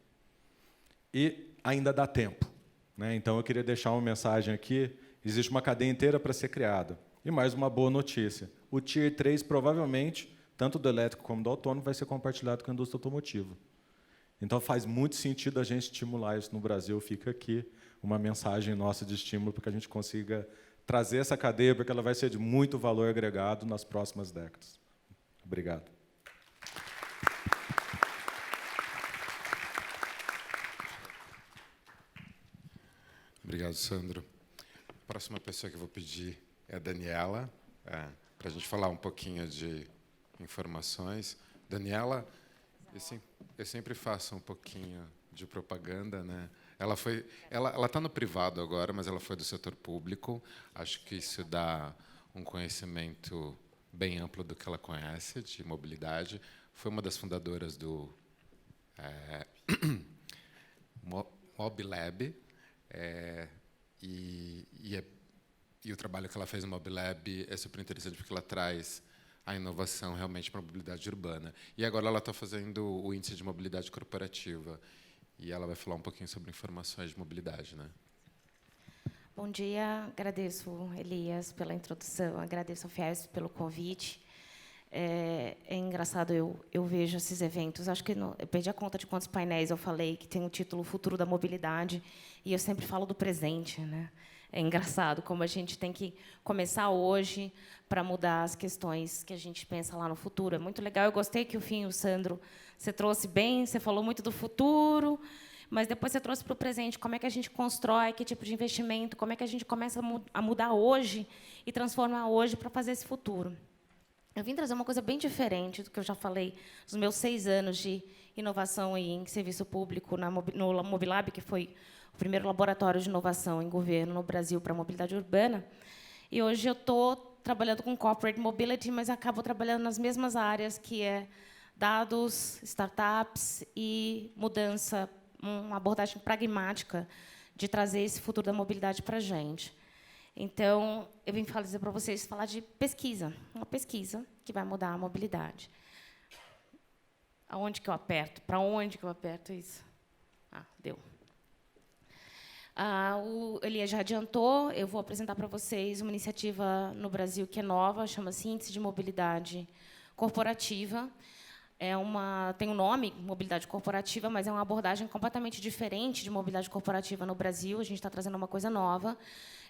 e ainda dá tempo, né? Então, eu queria deixar uma mensagem aqui. Existe uma cadeia inteira para ser criada. E mais uma boa notícia. O Tier 3, provavelmente, tanto do elétrico como do autônomo, vai ser compartilhado com a indústria automotiva. Então, faz muito sentido a gente estimular isso no Brasil. Fica aqui uma mensagem nossa de estímulo para que a gente consiga trazer essa cadeia, porque ela vai ser de muito valor agregado nas próximas décadas. Obrigado. Obrigado, Sandro. A próxima pessoa que eu vou pedir é a Daniela, para a gente falar um pouquinho de informações. Daniela, eu sempre faço um pouquinho de propaganda, né? Ela está no privado agora, mas ela foi do setor público. Acho que isso dá um conhecimento bem amplo do que ela conhece de mobilidade. Foi uma das fundadoras do MobLab, e o trabalho que ela fez no MobLab é super interessante porque ela traz a inovação realmente para a mobilidade urbana. E agora ela está fazendo o índice de mobilidade corporativa. E ela vai falar um pouquinho sobre informações de mobilidade, né? Bom dia, agradeço, Elias, pela introdução, agradeço ao Fies pelo convite. É engraçado, eu vejo esses eventos, acho que eu perdi a conta de quantos painéis eu falei que tem o título Futuro da Mobilidade, e eu sempre falo do presente, né? É engraçado como a gente tem que começar hoje para mudar as questões que a gente pensa lá no futuro. É muito legal, eu gostei que o Sandro, você trouxe bem, você falou muito do futuro, mas depois você trouxe para o presente, como é que a gente constrói, que tipo de investimento, como é que a gente começa a mudar hoje e transformar hoje para fazer esse futuro. Eu vim trazer uma coisa bem diferente do que eu já falei nos meus 6 anos de inovação em serviço público no MobLab, que foi o primeiro laboratório de inovação em governo no Brasil para a mobilidade urbana. E hoje eu estou trabalhando com corporate mobility, mas acabo trabalhando nas mesmas áreas, que é dados, startups e mudança, uma abordagem pragmática de trazer esse futuro da mobilidade para a gente. Então, eu vim dizer para vocês falar de pesquisa, uma pesquisa que vai mudar a mobilidade. Aonde que eu aperto? Para onde que eu aperto isso? Deu. O Elias já adiantou, eu vou apresentar para vocês uma iniciativa no Brasil que é nova, chama-se Índice de Mobilidade Corporativa. Tem um nome, mobilidade corporativa, mas é uma abordagem completamente diferente de mobilidade corporativa no Brasil. A gente está trazendo uma coisa nova.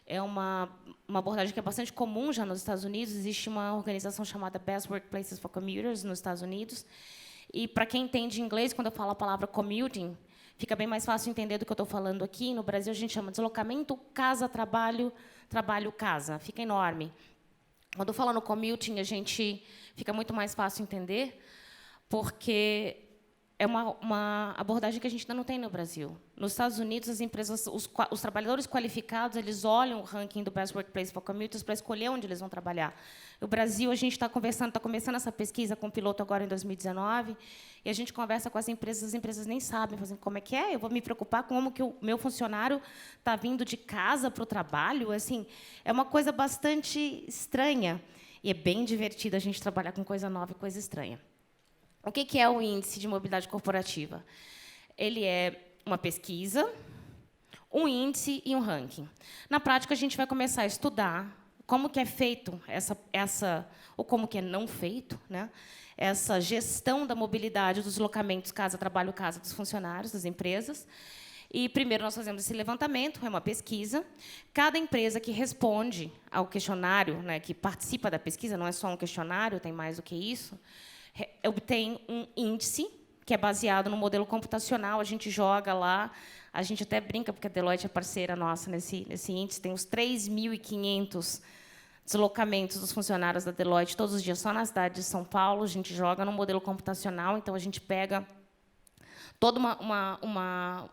É uma abordagem que é bastante comum já nos Estados Unidos. Existe uma organização chamada Best Workplaces for Commuters nos Estados Unidos. E, para quem entende inglês, quando eu falo a palavra commuting, fica bem mais fácil entender do que eu estou falando aqui. No Brasil, a gente chama de deslocamento, casa, trabalho, trabalho, casa. Fica enorme. Quando eu falo no commuting, a gente fica muito mais fácil entender, porque é uma abordagem que a gente ainda não tem no Brasil. Nos Estados Unidos, as empresas, os trabalhadores qualificados, eles olham o ranking do Best Workplace for Commuters para escolher onde eles vão trabalhar. No Brasil, a gente está começando essa pesquisa com o piloto agora em 2019, e a gente conversa com as empresas nem sabem como é que é. Eu vou me preocupar com como que o meu funcionário está vindo de casa para o trabalho. Assim, é uma coisa bastante estranha, e é bem divertido a gente trabalhar com coisa nova e coisa estranha. O que é o Índice de Mobilidade Corporativa? Ele é uma pesquisa, um índice e um ranking. Na prática, a gente vai começar a estudar como que é feito ou como que é não feito, né? Essa gestão da mobilidade dos deslocamentos casa-trabalho, casa dos funcionários, das empresas. E, primeiro, nós fazemos esse levantamento, é uma pesquisa. Cada empresa que responde ao questionário, né, que participa da pesquisa, não é só um questionário, tem mais do que isso, obtém um índice, que é baseado no modelo computacional. A gente joga lá, a gente até brinca, porque a Deloitte é parceira nossa nesse índice, tem os 3.500 deslocamentos dos funcionários da Deloitte todos os dias, só na cidade de São Paulo. A gente joga no modelo computacional, então a gente pega toda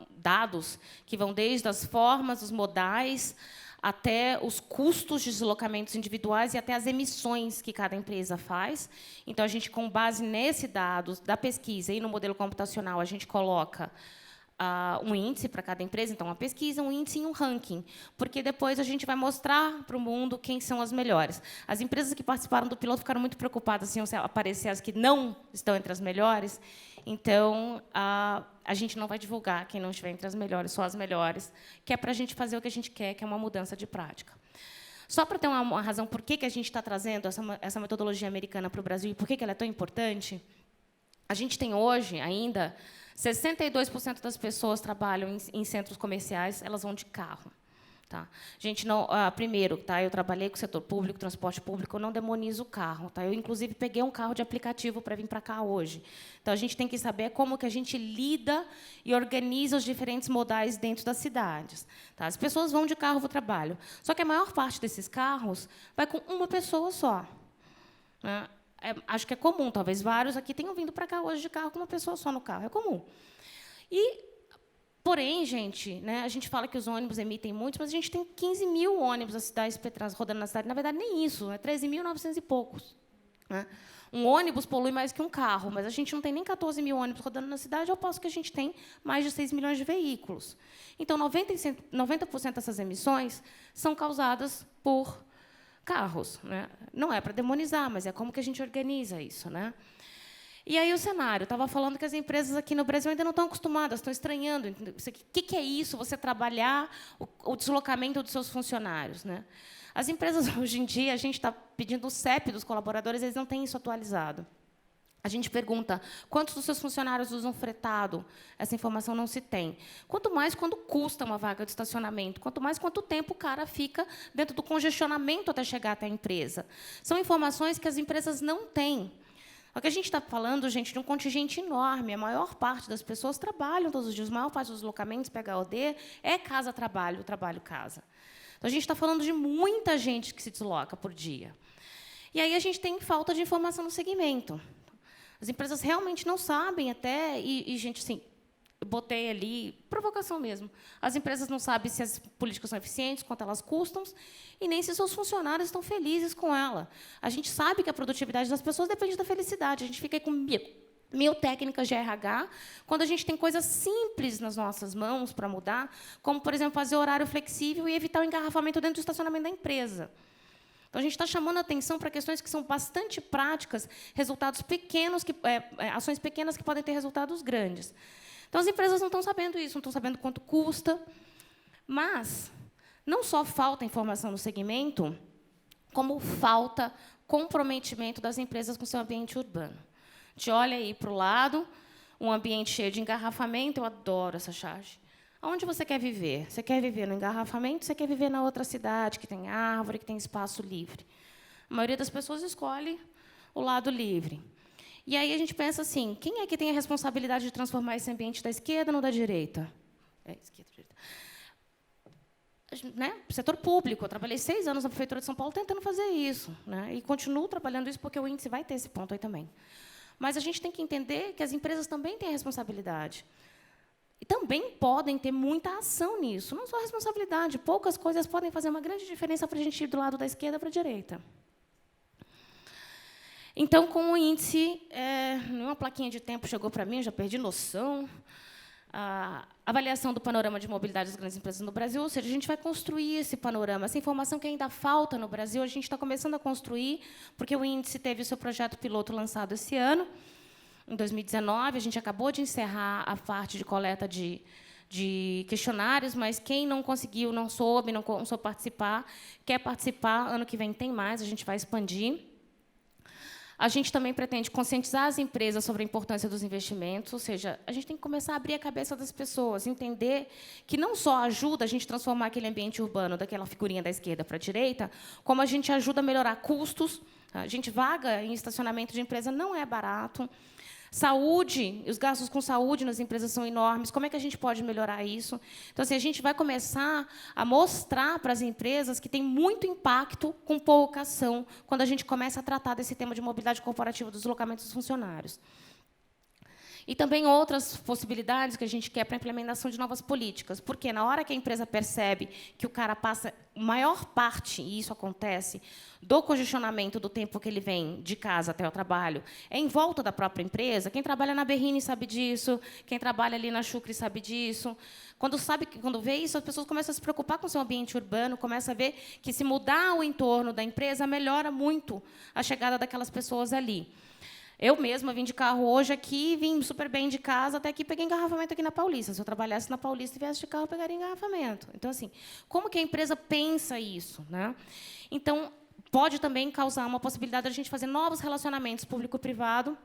dados que vão desde as formas, os modais, até os custos de deslocamentos individuais e até as emissões que cada empresa faz. Então, a gente, com base nesse dado da pesquisa e no modelo computacional, a gente coloca um índice para cada empresa, então uma pesquisa, um índice e um ranking, porque depois a gente vai mostrar para o mundo quem são as melhores. As empresas que participaram do piloto ficaram muito preocupadas se iam aparecer as que não estão entre as melhores. Então, a gente não vai divulgar quem não estiver entre as melhores, só as melhores, que é para a gente fazer o que a gente quer, que é uma mudança de prática. Só para ter uma razão por que a gente está trazendo essa metodologia americana para o Brasil e por que ela é tão importante, a gente tem hoje ainda 62% das pessoas trabalham em centros comerciais, elas vão de carro. Tá? Gente, não, primeiro, tá? Eu trabalhei com o setor público, transporte público, eu não demonizo o carro. Tá? Eu, inclusive, peguei um carro de aplicativo para vir para cá hoje. Então, a gente tem que saber como que a gente lida e organiza os diferentes modais dentro das cidades. Tá? As pessoas vão de carro para o trabalho. Só que a maior parte desses carros vai com uma pessoa só. Né? Acho que é comum, talvez vários aqui tenham vindo para cá hoje de carro com uma pessoa só no carro. É comum. Porém, gente, né, a gente fala que os ônibus emitem muitos, mas a gente tem 15 mil ônibus da SP Trans rodando na cidade. Na verdade, nem isso, é 13.900 e poucos. Né? Um ônibus polui mais que um carro, mas a gente não tem nem 14 mil ônibus rodando na cidade, ao passo que a gente tem mais de 6 milhões de veículos. Então, 90% dessas emissões são causadas por carros. Né? Não é para demonizar, mas é como que a gente organiza isso. Né? E aí o cenário, estava falando que as empresas aqui no Brasil ainda não estão acostumadas, estão estranhando. O que é isso, você trabalhar o deslocamento dos seus funcionários? Né? As empresas, hoje em dia, a gente está pedindo o CEP dos colaboradores, eles não têm isso atualizado. A gente pergunta, quantos dos seus funcionários usam fretado? Essa informação não se tem. Quanto mais quando custa uma vaga de estacionamento, quanto mais quanto tempo o cara fica dentro do congestionamento até chegar até a empresa. São informações que as empresas não têm. O que a gente está falando, gente, de um contingente enorme. A maior parte das pessoas trabalham todos os dias. A maior parte dos deslocamentos PHOD é casa-trabalho, trabalho-casa. Então, a gente está falando de muita gente que se desloca por dia. E aí a gente tem falta de informação no segmento. As empresas realmente não sabem até... E gente, assim, eu botei ali, provocação mesmo. As empresas não sabem se as políticas são eficientes, quanto elas custam, e nem se seus funcionários estão felizes com ela. A gente sabe que a produtividade das pessoas depende da felicidade. A gente fica aí com mil técnicas de RH, quando a gente tem coisas simples nas nossas mãos para mudar, como, por exemplo, fazer horário flexível e evitar o engarrafamento dentro do estacionamento da empresa. Então, a gente está chamando a atenção para questões que são bastante práticas, resultados pequenos, ações pequenas que podem ter resultados grandes. Então, as empresas não estão sabendo isso, não estão sabendo quanto custa. Mas não só falta informação no segmento, como falta comprometimento das empresas com o seu ambiente urbano. A gente olha aí para o lado, um ambiente cheio de engarrafamento, eu adoro essa charge. Aonde você quer viver? Você quer viver no engarrafamento? Você quer viver na outra cidade, que tem árvore, que tem espaço livre? A maioria das pessoas escolhe o lado livre. E aí a gente pensa assim, quem é que tem a responsabilidade de transformar esse ambiente da esquerda ou da direita? Esquerda, direita. Né? Setor público. Eu trabalhei 6 anos na Prefeitura de São Paulo tentando fazer isso. Né? E continuo trabalhando isso porque o índice vai ter esse ponto aí também. Mas a gente tem que entender que as empresas também têm a responsabilidade. E também podem ter muita ação nisso. Não só a responsabilidade. Poucas coisas podem fazer uma grande diferença para a gente ir do lado da esquerda para a direita. Então, com o índice, uma plaquinha de tempo chegou para mim, já perdi noção. A avaliação do panorama de mobilidade das grandes empresas no Brasil, ou seja, a gente vai construir esse panorama. Essa informação que ainda falta no Brasil, a gente está começando a construir, porque o índice teve o seu projeto piloto lançado esse ano, em 2019. A gente acabou de encerrar a parte de coleta de questionários, mas quem não conseguiu, não soube participar, quer participar, ano que vem tem mais, a gente vai expandir. A gente também pretende conscientizar as empresas sobre a importância dos investimentos, ou seja, a gente tem que começar a abrir a cabeça das pessoas, entender que não só ajuda a gente a transformar aquele ambiente urbano daquela figurinha da esquerda para a direita, como a gente ajuda a melhorar custos. A gente, vaga em estacionamento de empresa não é barato. Saúde, os gastos com saúde nas empresas são enormes. Como é que a gente pode melhorar isso? Então, assim, a gente vai começar a mostrar para as empresas que tem muito impacto com pouca ação quando a gente começa a tratar desse tema de mobilidade corporativa dos deslocamentos dos funcionários. E também outras possibilidades que a gente quer para a implementação de novas políticas. Porque, na hora que a empresa percebe que o cara passa maior parte, e isso acontece, do congestionamento do tempo que ele vem de casa até o trabalho, é em volta da própria empresa. Quem trabalha na Berrini sabe disso, quem trabalha ali na Chucre sabe disso. Quando vê isso, as pessoas começam a se preocupar com o seu ambiente urbano, começam a ver que, se mudar o entorno da empresa, melhora muito a chegada daquelas pessoas ali. Eu mesma vim de carro hoje aqui, vim super bem de casa, até aqui peguei engarrafamento aqui na Paulista. Se eu trabalhasse na Paulista e viesse de carro, eu pegaria engarrafamento. Então, assim, como que a empresa pensa isso? Né? Então, pode também causar uma possibilidade de a gente fazer novos relacionamentos público-privado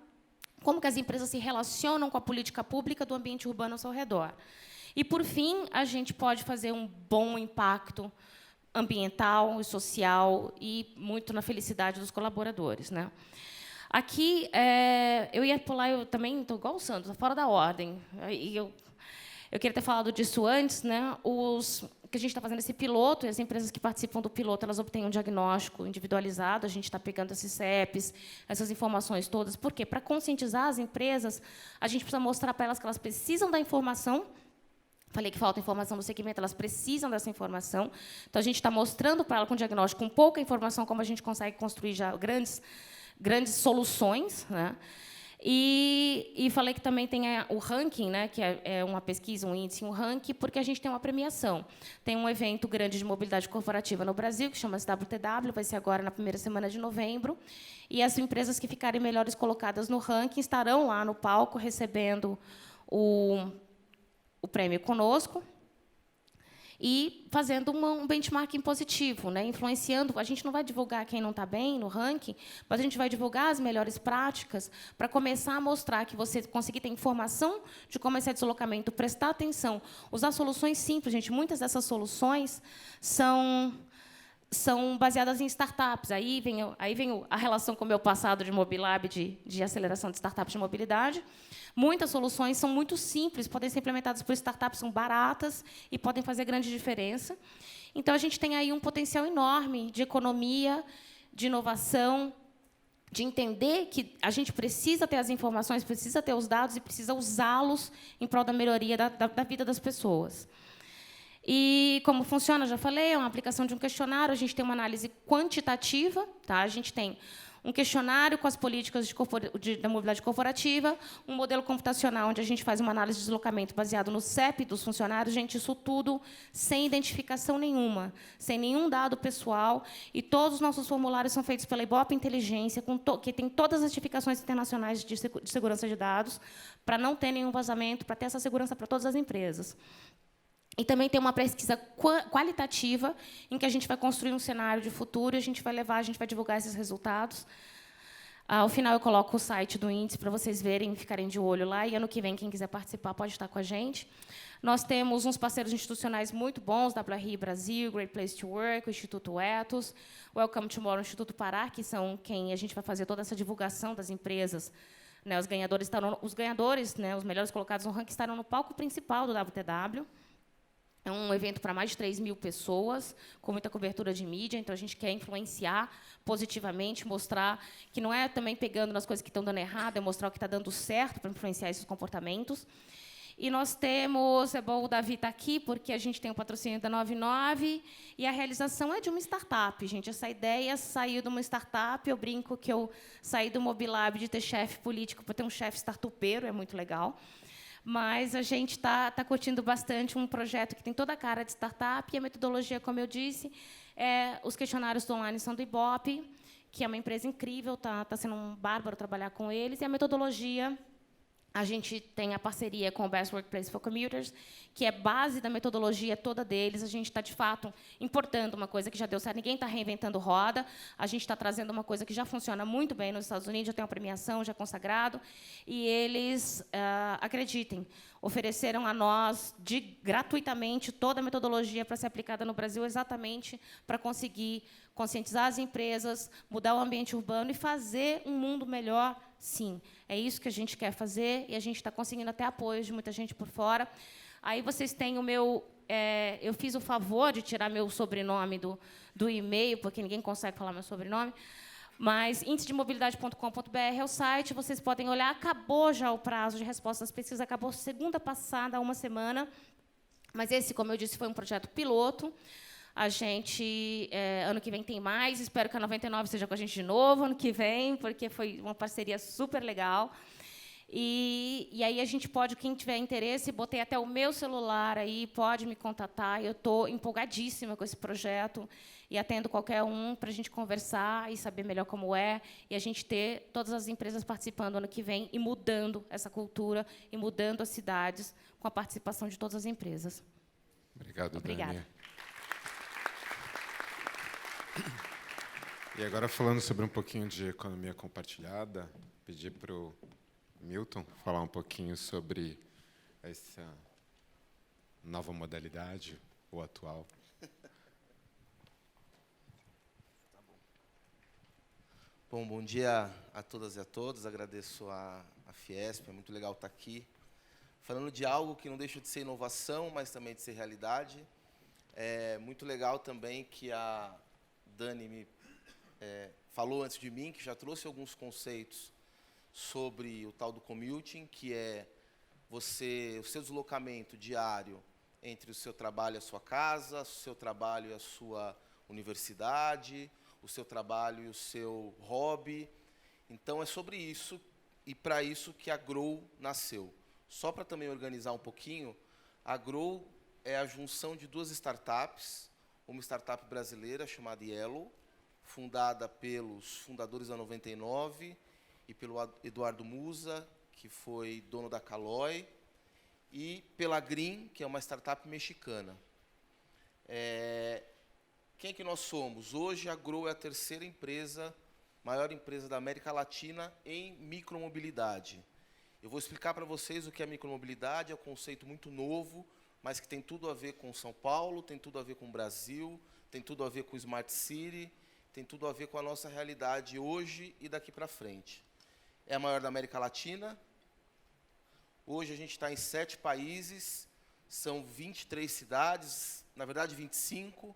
como que as empresas se relacionam com a política pública do ambiente urbano ao seu redor. E, por fim, a gente pode fazer um bom impacto ambiental e social e muito na felicidade dos colaboradores, né? Aqui, eu ia pular, eu também estou igual o Sandro, estou fora da ordem. E eu queria ter falado disso antes, né? Que a gente está fazendo esse piloto, e as empresas que participam do piloto, elas obtêm um diagnóstico individualizado, a gente está pegando esses CEPs, essas informações todas. Por quê? Para conscientizar as empresas, a gente precisa mostrar para elas que elas precisam da informação. Falei que falta informação no segmento, elas precisam dessa informação. Então, a gente está mostrando para elas, com diagnóstico, com pouca informação, como a gente consegue construir já grandes soluções, né? E falei que também tem o ranking, né, que é uma pesquisa, um índice, um ranking, porque a gente tem uma premiação. Tem um evento grande de mobilidade corporativa no Brasil, que chama-se WTW, vai ser agora na primeira semana de novembro, e as empresas que ficarem melhores colocadas no ranking estarão lá no palco recebendo o prêmio conosco, e fazendo um benchmarking positivo, né? Influenciando. A gente não vai divulgar quem não está bem no ranking, mas a gente vai divulgar as melhores práticas para começar a mostrar que você conseguir ter informação de como é esse deslocamento, prestar atenção, usar soluções simples. Gente, muitas dessas soluções são baseadas em startups. Aí vem a relação com o meu passado de Mobilab, de aceleração de startups de mobilidade. Muitas soluções são muito simples, podem ser implementadas por startups, são baratas e podem fazer grande diferença. Então, a gente tem aí um potencial enorme de economia, de inovação, de entender que a gente precisa ter as informações, precisa ter os dados e precisa usá-los em prol da melhoria da vida das pessoas. E como funciona, já falei, é uma aplicação de um questionário, a gente tem uma análise quantitativa, tá? A gente tem um questionário com as políticas da mobilidade corporativa, um modelo computacional, onde a gente faz uma análise de deslocamento baseado no CEP dos funcionários, gente, isso tudo sem identificação nenhuma, sem nenhum dado pessoal, e todos os nossos formulários são feitos pela Ibope Inteligência, que tem todas as certificações internacionais de segurança de dados, para não ter nenhum vazamento, para ter essa segurança para todas as empresas. E também tem uma pesquisa qualitativa, em que a gente vai construir um cenário de futuro e a gente vai divulgar esses resultados. Ao final, eu coloco o site do índice para vocês verem, ficarem de olho lá. E ano que vem, quem quiser participar pode estar com a gente. Nós temos uns parceiros institucionais muito bons, WRI Brasil, Great Place to Work, o Instituto Ethos, Welcome Tomorrow, o Instituto Pará, que são quem a gente vai fazer toda essa divulgação das empresas. Né, os ganhadores, né, os melhores colocados no ranking, estarão no palco principal do WTW. É um evento para mais de 3.000 pessoas, com muita cobertura de mídia, então a gente quer influenciar positivamente, mostrar que não é também pegando nas coisas que estão dando errado, é mostrar o que está dando certo para influenciar esses comportamentos. E nós temos, é bom o Davi estar aqui, porque a gente tem o patrocínio da 99, e a realização é de uma startup, gente. Essa ideia saiu de uma startup, eu brinco que eu saí do Mobilab de ter chefe político para ter um chefe startupeiro, é muito legal. Mas a gente está curtindo bastante um projeto que tem toda a cara de startup, e a metodologia, como eu disse, os questionários online são do Ibope, que é uma empresa incrível, está sendo um bárbaro trabalhar com eles, e a metodologia, a gente tem a parceria com o Best Workplace for Commuters, que é base da metodologia toda deles. A gente está, de fato, importando uma coisa que já deu certo. Ninguém está reinventando roda. A gente está trazendo uma coisa que já funciona muito bem nos Estados Unidos, já tem uma premiação, já é consagrado. E eles, acreditem, ofereceram a nós, gratuitamente, toda a metodologia para ser aplicada no Brasil, exatamente para conseguir conscientizar as empresas, mudar o ambiente urbano e fazer um mundo melhor, sim. É isso que a gente quer fazer, e a gente está conseguindo até apoio de muita gente por fora. Aí vocês têm o meu... eu fiz o favor de tirar meu sobrenome do e-mail, porque ninguém consegue falar meu sobrenome, mas índicedemobilidade.com.br é o site, vocês podem olhar. Acabou já o prazo de resposta das pesquisas, acabou segunda passada, há uma semana, mas esse, como eu disse, foi um projeto piloto. A gente, ano que vem, tem mais. Espero que a 99 seja com a gente de novo ano que vem, porque foi uma parceria super legal. E aí a gente pode, quem tiver interesse, botei até o meu celular aí, pode me contatar. Eu estou empolgadíssima com esse projeto e atendo qualquer um para a gente conversar e saber melhor como é, e a gente ter todas as empresas participando ano que vem e mudando essa cultura e mudando as cidades com a participação de todas as empresas. Obrigado, Obrigada. Dani. E agora, falando sobre um pouquinho de economia compartilhada, pedir para o Milton falar um pouquinho sobre essa nova modalidade, ou atual. Bom dia a todas e a todos. Agradeço a Fiesp, é muito legal estar aqui. Falando de algo que não deixa de ser inovação, mas também de ser realidade. É muito legal também que a Dani me falou antes de mim, que já trouxe alguns conceitos sobre o tal do commuting, que é o seu deslocamento diário entre o seu trabalho e a sua casa, o seu trabalho e a sua universidade, o seu trabalho e o seu hobby. Então, é sobre isso e para isso que a Grow nasceu. Só para também organizar um pouquinho, a Grow é a junção de duas startups, uma startup brasileira chamada Yellow, fundada pelos fundadores da 99 e pelo Eduardo Musa, que foi dono da Caloi, e pela Green, que é uma startup mexicana. Quem é que nós somos? Hoje, a Grow é a terceira empresa, maior empresa da América Latina em micromobilidade. Eu vou explicar para vocês o que é micromobilidade, é um conceito muito novo, mas que tem tudo a ver com São Paulo, tem tudo a ver com o Brasil, tem tudo a ver com o Smart City, tem tudo a ver com a nossa realidade hoje e daqui para frente. É a maior da América Latina. Hoje a gente está em 7 países, são 23 cidades, na verdade 25,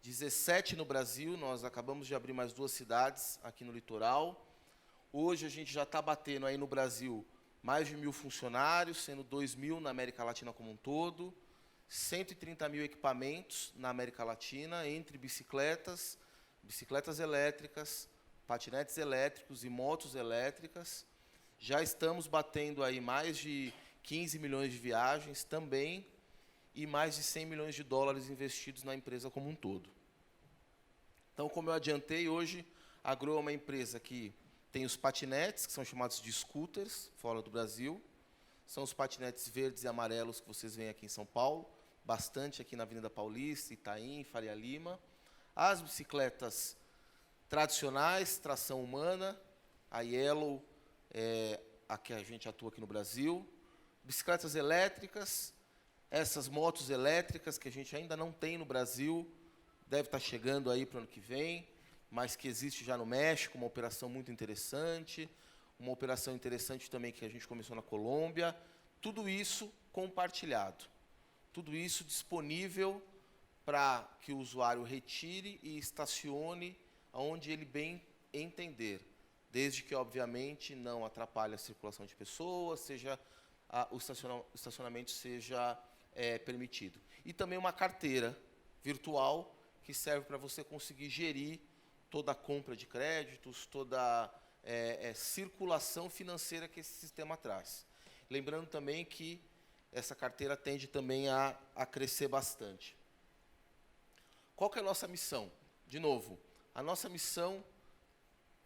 17 no Brasil, nós acabamos de abrir mais 2 cidades aqui no litoral. Hoje a gente já está batendo aí no Brasil mais de 1.000 funcionários, sendo 2.000 na América Latina como um todo, 130.000 equipamentos na América Latina, entre bicicletas, bicicletas elétricas, patinetes elétricos e motos elétricas. Já estamos batendo aí mais de 15 milhões de viagens também e mais de 100 milhões de dólares investidos na empresa como um todo. Então, como eu adiantei, hoje a Grow é uma empresa que tem os patinetes, que são chamados de scooters, fora do Brasil. São os patinetes verdes e amarelos que vocês veem aqui em São Paulo, bastante aqui na Avenida Paulista, Itaim, Faria Lima. As bicicletas tradicionais, tração humana, a Yellow, a que a gente atua aqui no Brasil. Bicicletas elétricas, essas motos elétricas que a gente ainda não tem no Brasil, deve estar chegando aí para o ano que vem, mas que existe já no México, uma operação muito interessante, uma operação interessante também que a gente começou na Colômbia. Tudo isso compartilhado, tudo isso disponível para que o usuário retire e estacione onde ele bem entender, desde que, obviamente, não atrapalhe a circulação de pessoas, o estacionamento seja permitido. E também uma carteira virtual que serve para você conseguir gerir toda a compra de créditos, toda a circulação financeira que esse sistema traz. Lembrando também que essa carteira tende também a crescer bastante. Qual que é a nossa missão? De novo, a nossa missão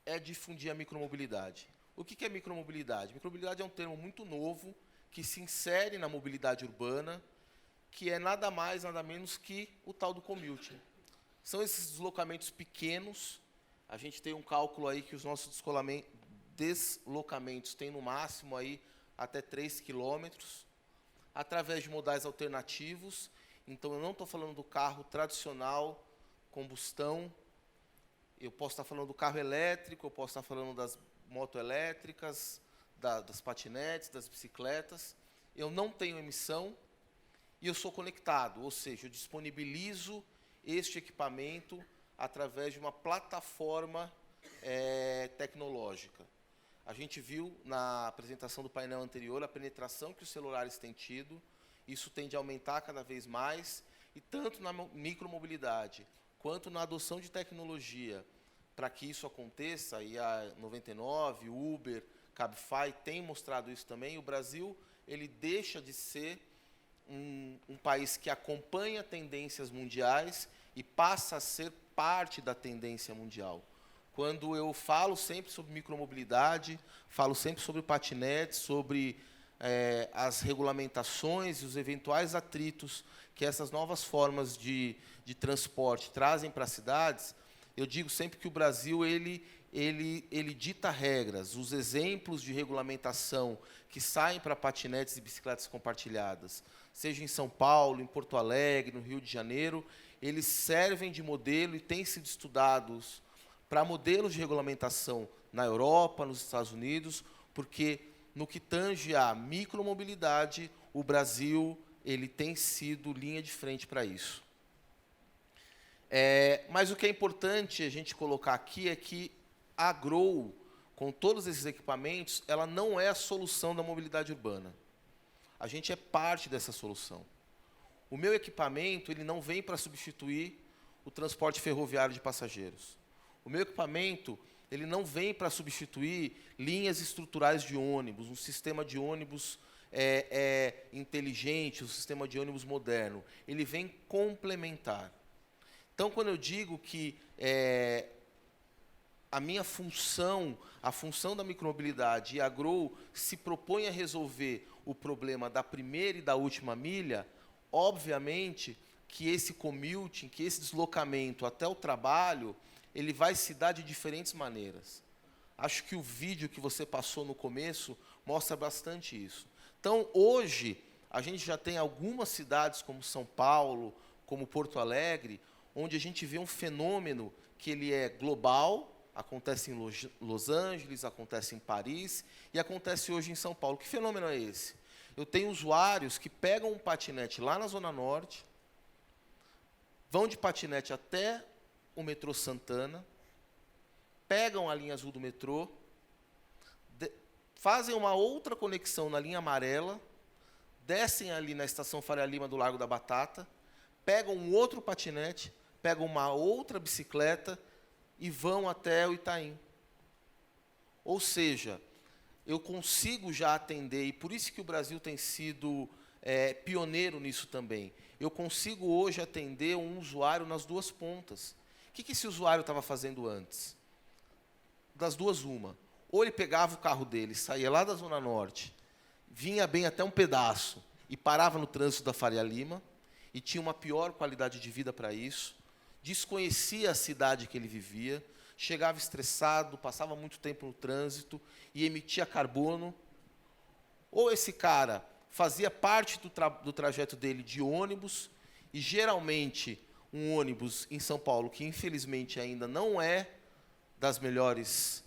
é difundir a micromobilidade. O que é micromobilidade? Micromobilidade é um termo muito novo que se insere na mobilidade urbana, que é nada mais, nada menos que o tal do commuting. São esses deslocamentos pequenos. A gente tem um cálculo aí que os nossos deslocamentos têm no máximo aí até 3 quilômetros, através de modais alternativos. Então, eu não estou falando do carro tradicional, combustão. Eu posso estar falando do carro elétrico, eu posso estar falando das motoelétricas, das patinetes, das bicicletas. Eu não tenho emissão e eu sou conectado, ou seja, eu disponibilizo este equipamento através de uma plataforma tecnológica. A gente viu na apresentação do painel anterior a penetração que os celulares têm tido. Isso tende a aumentar cada vez mais, e tanto na micromobilidade quanto na adoção de tecnologia para que isso aconteça, e a 99, Uber, Cabify tem mostrado isso também. O Brasil ele deixa de ser um país que acompanha tendências mundiais e passa a ser parte da tendência mundial. Quando eu falo sempre sobre micromobilidade, falo sempre sobre patinete, sobre as regulamentações e os eventuais atritos que essas novas formas de transporte trazem para as cidades, eu digo sempre que o Brasil ele ele dita regras. Os exemplos de regulamentação que saem para patinetes e bicicletas compartilhadas, seja em São Paulo, em Porto Alegre, no Rio de Janeiro, eles servem de modelo e têm sido estudados para modelos de regulamentação na Europa, nos Estados Unidos, porque, no que tange à micromobilidade, o Brasil ele tem sido linha de frente para isso. Mas o que é importante a gente colocar aqui é que a Grow, com todos esses equipamentos, ela não é a solução da mobilidade urbana. A gente é parte dessa solução. O meu equipamento ele não vem para substituir o transporte ferroviário de passageiros. O meu equipamento ele não vem para substituir linhas estruturais de ônibus, um sistema de ônibus inteligente, um sistema de ônibus moderno. Ele vem complementar. Então, quando eu digo que a minha função, a função da micromobilidade e a Grow se propõe a resolver o problema da primeira e da última milha, obviamente que esse commuting, que esse deslocamento até o trabalho, ele vai se dar de diferentes maneiras. Acho que o vídeo que você passou no começo mostra bastante isso. Então, hoje, a gente já tem algumas cidades como São Paulo, como Porto Alegre, onde a gente vê um fenômeno que ele é global, acontece em Los Angeles, acontece em Paris e acontece hoje em São Paulo. Que fenômeno é esse? Eu tenho usuários que pegam um patinete lá na Zona Norte, vão de patinete até o metrô Santana, pegam a linha azul do metrô, fazem uma outra conexão na linha amarela, descem ali na estação Faria Lima do Largo da Batata, pegam um outro patinete, pegam uma outra bicicleta e vão até o Itaim. Ou seja, eu consigo já atender, e por isso que o Brasil tem sido pioneiro nisso também, eu consigo hoje atender um usuário nas duas pontas. O que esse usuário estava fazendo antes? Das duas, uma. Ou ele pegava o carro dele, saía lá da Zona Norte, vinha bem até um pedaço e parava no trânsito da Faria Lima, e tinha uma pior qualidade de vida para isso, desconhecia a cidade que ele vivia, chegava estressado, passava muito tempo no trânsito e emitia carbono. Ou esse cara fazia parte do trajeto dele de ônibus, e geralmente um ônibus em São Paulo, que infelizmente ainda não é das melhores,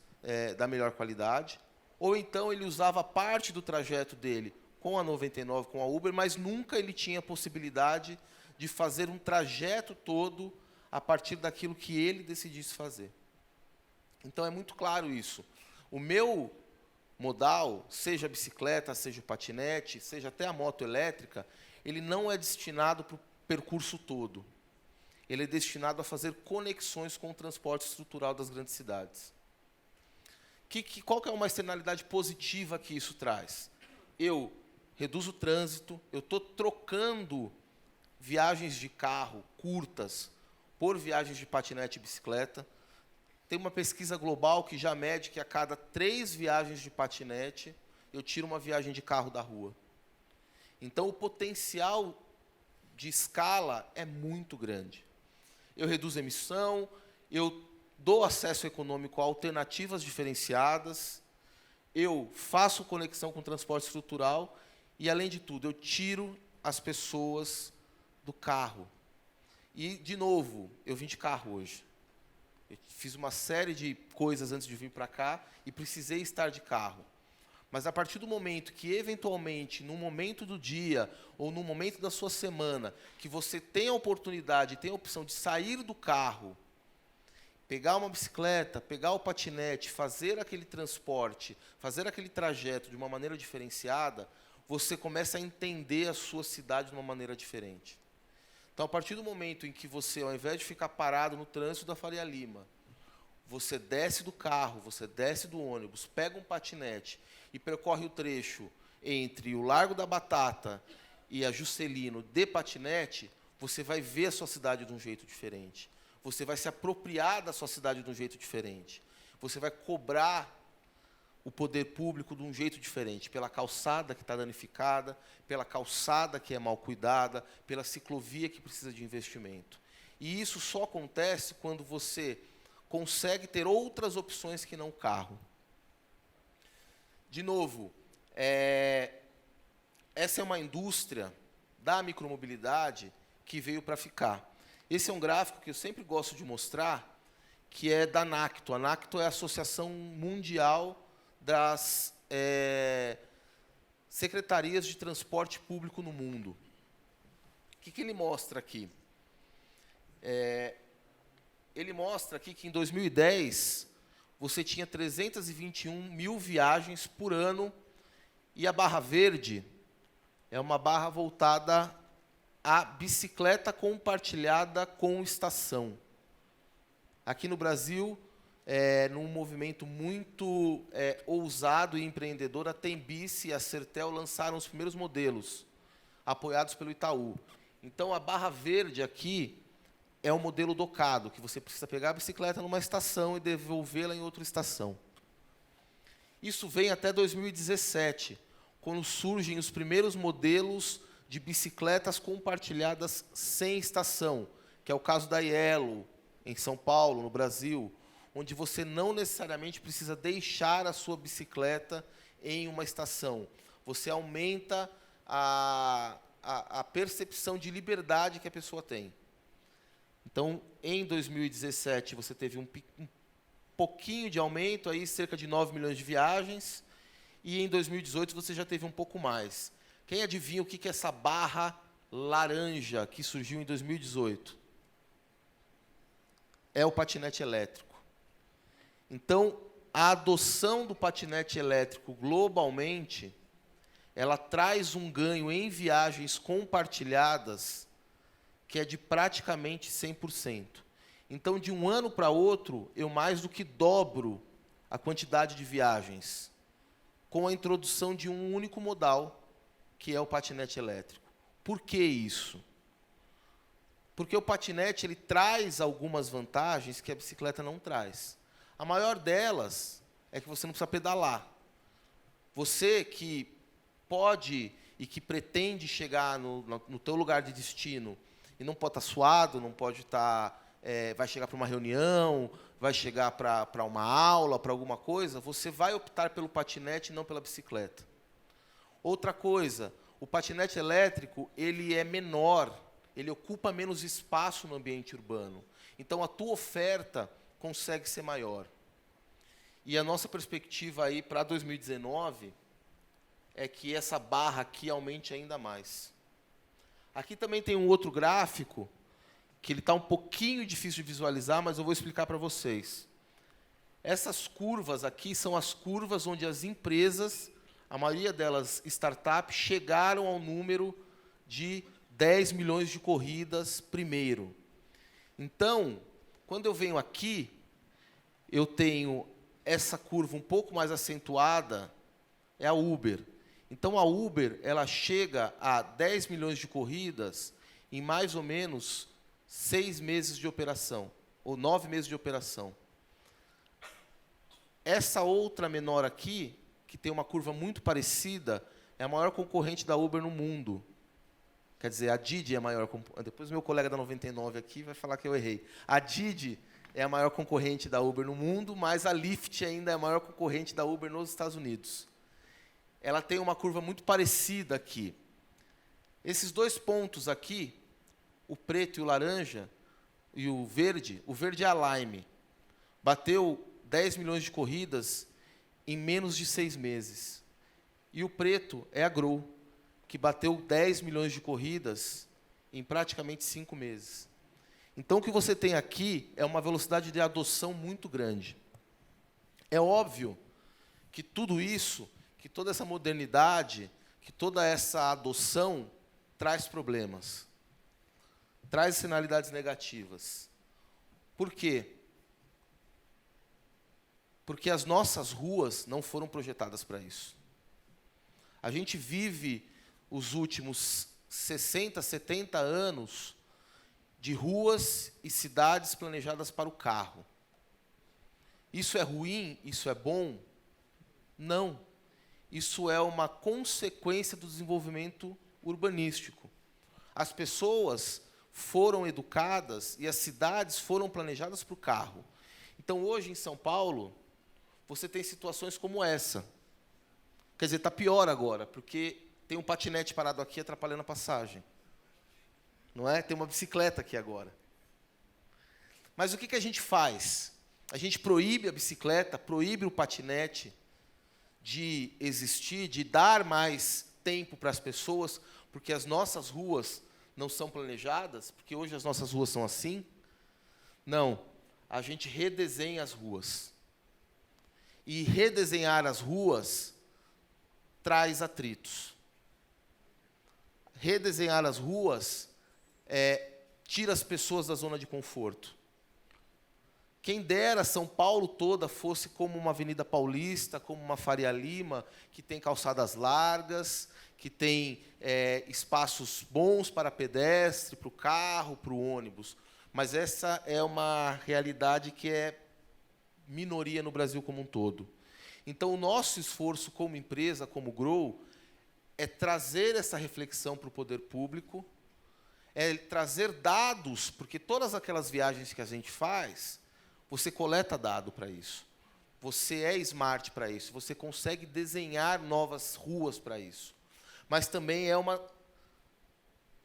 da melhor qualidade, ou então ele usava parte do trajeto dele com a 99, com a Uber, mas nunca ele tinha a possibilidade de fazer um trajeto todo a partir daquilo que ele decidisse fazer. Então, é muito claro isso. O meu modal, seja a bicicleta, seja o patinete, seja até a moto elétrica, ele não é destinado para o percurso todo. Ele é destinado a fazer conexões com o transporte estrutural das grandes cidades. Qual que é uma externalidade positiva que isso traz? Eu reduzo o trânsito, eu estou trocando viagens de carro curtas por viagens de patinete e bicicleta. Tem uma pesquisa global que já mede que a cada 3 viagens de patinete, eu tiro uma viagem de carro da rua. Então, o potencial de escala é muito grande. Eu reduzo a emissão, eu dou acesso econômico a alternativas diferenciadas, eu faço conexão com o transporte estrutural e, além de tudo, eu tiro as pessoas do carro. E, de novo, eu vim de carro hoje. Eu fiz uma série de coisas antes de vir para cá e precisei estar de carro. Mas, a partir do momento que, eventualmente, num momento do dia ou num momento da sua semana, que você tem a oportunidade, tem a opção de sair do carro, pegar uma bicicleta, pegar o patinete, fazer aquele transporte, fazer aquele trajeto de uma maneira diferenciada, você começa a entender a sua cidade de uma maneira diferente. Então, a partir do momento em que você, ao invés de ficar parado no trânsito da Faria Lima, você desce do carro, você desce do ônibus, pega um patinete e percorre o trecho entre o Largo da Batata e a Juscelino de patinete, você vai ver a sua cidade de um jeito diferente. Você vai se apropriar da sua cidade de um jeito diferente. Você vai cobrar o poder público de um jeito diferente, pela calçada que está danificada, pela calçada que é mal cuidada, pela ciclovia que precisa de investimento. E isso só acontece quando você consegue ter outras opções que não o carro. De novo, essa é uma indústria da micromobilidade que veio para ficar. Esse é um gráfico que eu sempre gosto de mostrar, que é da NACTO. A NACTO é a Associação Mundial das Secretarias de Transporte Público no mundo. O que ele mostra aqui? Ele mostra aqui que, em 2010, você tinha 321 mil viagens por ano, e a barra verde é uma barra voltada à bicicleta compartilhada com estação. Aqui no Brasil, num movimento muito ousado e empreendedor, a Tembici e a Sertel lançaram os primeiros modelos, apoiados pelo Itaú. Então, a barra verde aqui é o modelo docado, que você precisa pegar a bicicleta numa estação e devolvê-la em outra estação. Isso vem até 2017, quando surgem os primeiros modelos de bicicletas compartilhadas sem estação, que é o caso da Yellow, em São Paulo, no Brasil, onde você não necessariamente precisa deixar a sua bicicleta em uma estação. Você aumenta a percepção de liberdade que a pessoa tem. Então, em 2017, você teve um pouquinho de aumento, aí, cerca de 9 milhões de viagens, e em 2018 você já teve um pouco mais. Quem adivinha o que é essa barra laranja que surgiu em 2018? É o patinete elétrico. Então, a adoção do patinete elétrico globalmente, ela traz um ganho em viagens compartilhadas que é de praticamente 100%. Então, de um ano para outro, eu mais do que dobro a quantidade de viagens, com a introdução de um único modal, que é o patinete elétrico. Por que isso? Porque o patinete ele traz algumas vantagens que a bicicleta não traz. A maior delas é que você não precisa pedalar. Você que pode e que pretende chegar no teu lugar de destino e não pode estar suado, não pode estar, vai chegar para uma reunião, vai chegar para uma aula, para alguma coisa, você vai optar pelo patinete e não pela bicicleta. Outra coisa, o patinete elétrico ele é menor, ele ocupa menos espaço no ambiente urbano. Então, a tua oferta consegue ser maior. E a nossa perspectiva aí para 2019 é que essa barra aqui aumente ainda mais. Aqui também tem um outro gráfico, que ele está um pouquinho difícil de visualizar, mas eu vou explicar para vocês. Essas curvas aqui são as curvas onde as empresas, a maioria delas startups, chegaram ao número de 10 milhões de corridas primeiro. Então, quando eu venho aqui, eu tenho essa curva um pouco mais acentuada, é a Uber. Então, a Uber ela chega a 10 milhões de corridas em mais ou menos 6 meses de operação, ou 9 meses de operação. Essa outra menor aqui, que tem uma curva muito parecida, é a maior concorrente da Uber no mundo. Quer dizer, a Didi é a maior... Depois meu colega da 99 aqui vai falar que eu errei. A Didi é a maior concorrente da Uber no mundo, mas a Lyft ainda é a maior concorrente da Uber nos Estados Unidos. Ela tem uma curva muito parecida aqui. Esses dois pontos aqui, o preto e o laranja, e o verde é a Lime. Bateu 10 milhões de corridas em menos de 6 meses. E o preto é a Grow, que bateu 10 milhões de corridas em praticamente 5 meses. Então, o que você tem aqui é uma velocidade de adoção muito grande. É óbvio que tudo isso, que toda essa modernidade, que toda essa adoção traz problemas, traz sinalidades negativas. Por quê? Porque as nossas ruas não foram projetadas para isso. A gente vive os últimos 60, 70 anos de ruas e cidades planejadas para o carro. Isso é ruim? Isso é bom? Não. Isso é uma consequência do desenvolvimento urbanístico. As pessoas foram educadas e as cidades foram planejadas para o carro. Então, hoje, em São Paulo, você tem situações como essa. Quer dizer, está pior agora, porque tem um patinete parado aqui atrapalhando a passagem. Não é? Tem uma bicicleta aqui agora. Mas o que a gente faz? A gente proíbe a bicicleta, proíbe o patinete de existir, de dar mais tempo para as pessoas, porque as nossas ruas não são planejadas, porque hoje as nossas ruas são assim. Não, a gente redesenha as ruas. E redesenhar as ruas traz atritos. Redesenhar as ruas tira as pessoas da zona de conforto. Quem dera São Paulo toda fosse como uma Avenida Paulista, como uma Faria Lima, que tem calçadas largas, que tem espaços bons para pedestre, para o carro, para o ônibus. Mas essa é uma realidade que é minoria no Brasil como um todo. Então, o nosso esforço como empresa, como Grow, é trazer essa reflexão para o poder público, é trazer dados, porque todas aquelas viagens que a gente faz, você coleta dado para isso. Você é smart para isso. Você consegue desenhar novas ruas para isso. Mas também é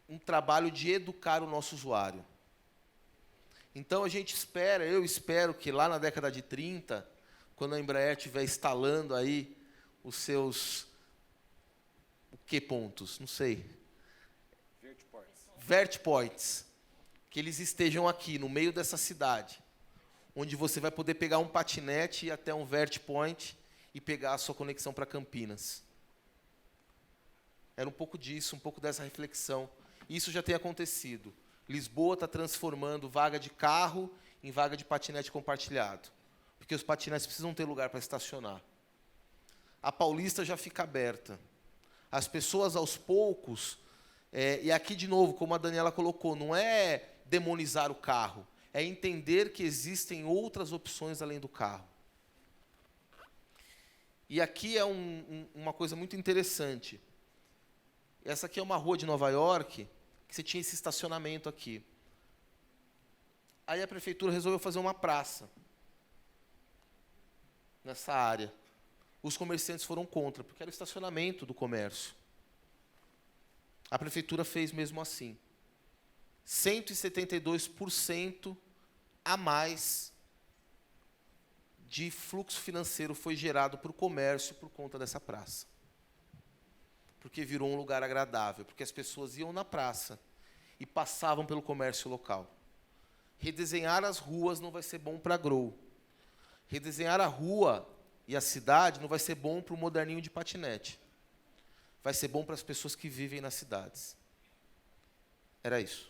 um trabalho de educar o nosso usuário. Então, a gente espera, eu espero que lá na década de 30, quando a Embraer estiver instalando aí os seus... O que pontos? Não sei. Vertpoints. Que eles estejam aqui, no meio dessa cidade, onde você vai poder pegar um patinete e ir até um Vertpoint e pegar a sua conexão para Campinas. Era um pouco disso, um pouco dessa reflexão. Isso já tem acontecido. Lisboa está transformando vaga de carro em vaga de patinete compartilhado, porque os patinetes precisam ter lugar para estacionar. A Paulista já fica aberta. As pessoas, aos poucos, e aqui, de novo, como a Daniela colocou, não é demonizar o carro, é entender que existem outras opções além do carro. E aqui é uma coisa muito interessante. Essa aqui é uma rua de Nova York, que você tinha esse estacionamento aqui. Aí a prefeitura resolveu fazer uma praça nessa área. Os comerciantes foram contra, porque era o estacionamento do comércio. A prefeitura fez mesmo assim. 172% a mais de fluxo financeiro foi gerado para o comércio por conta dessa praça. Porque virou um lugar agradável, porque as pessoas iam na praça e passavam pelo comércio local. Redesenhar as ruas não vai ser bom para a Grow. Redesenhar a rua e a cidade não vai ser bom para o moderninho de patinete. Vai ser bom para as pessoas que vivem nas cidades. Era isso.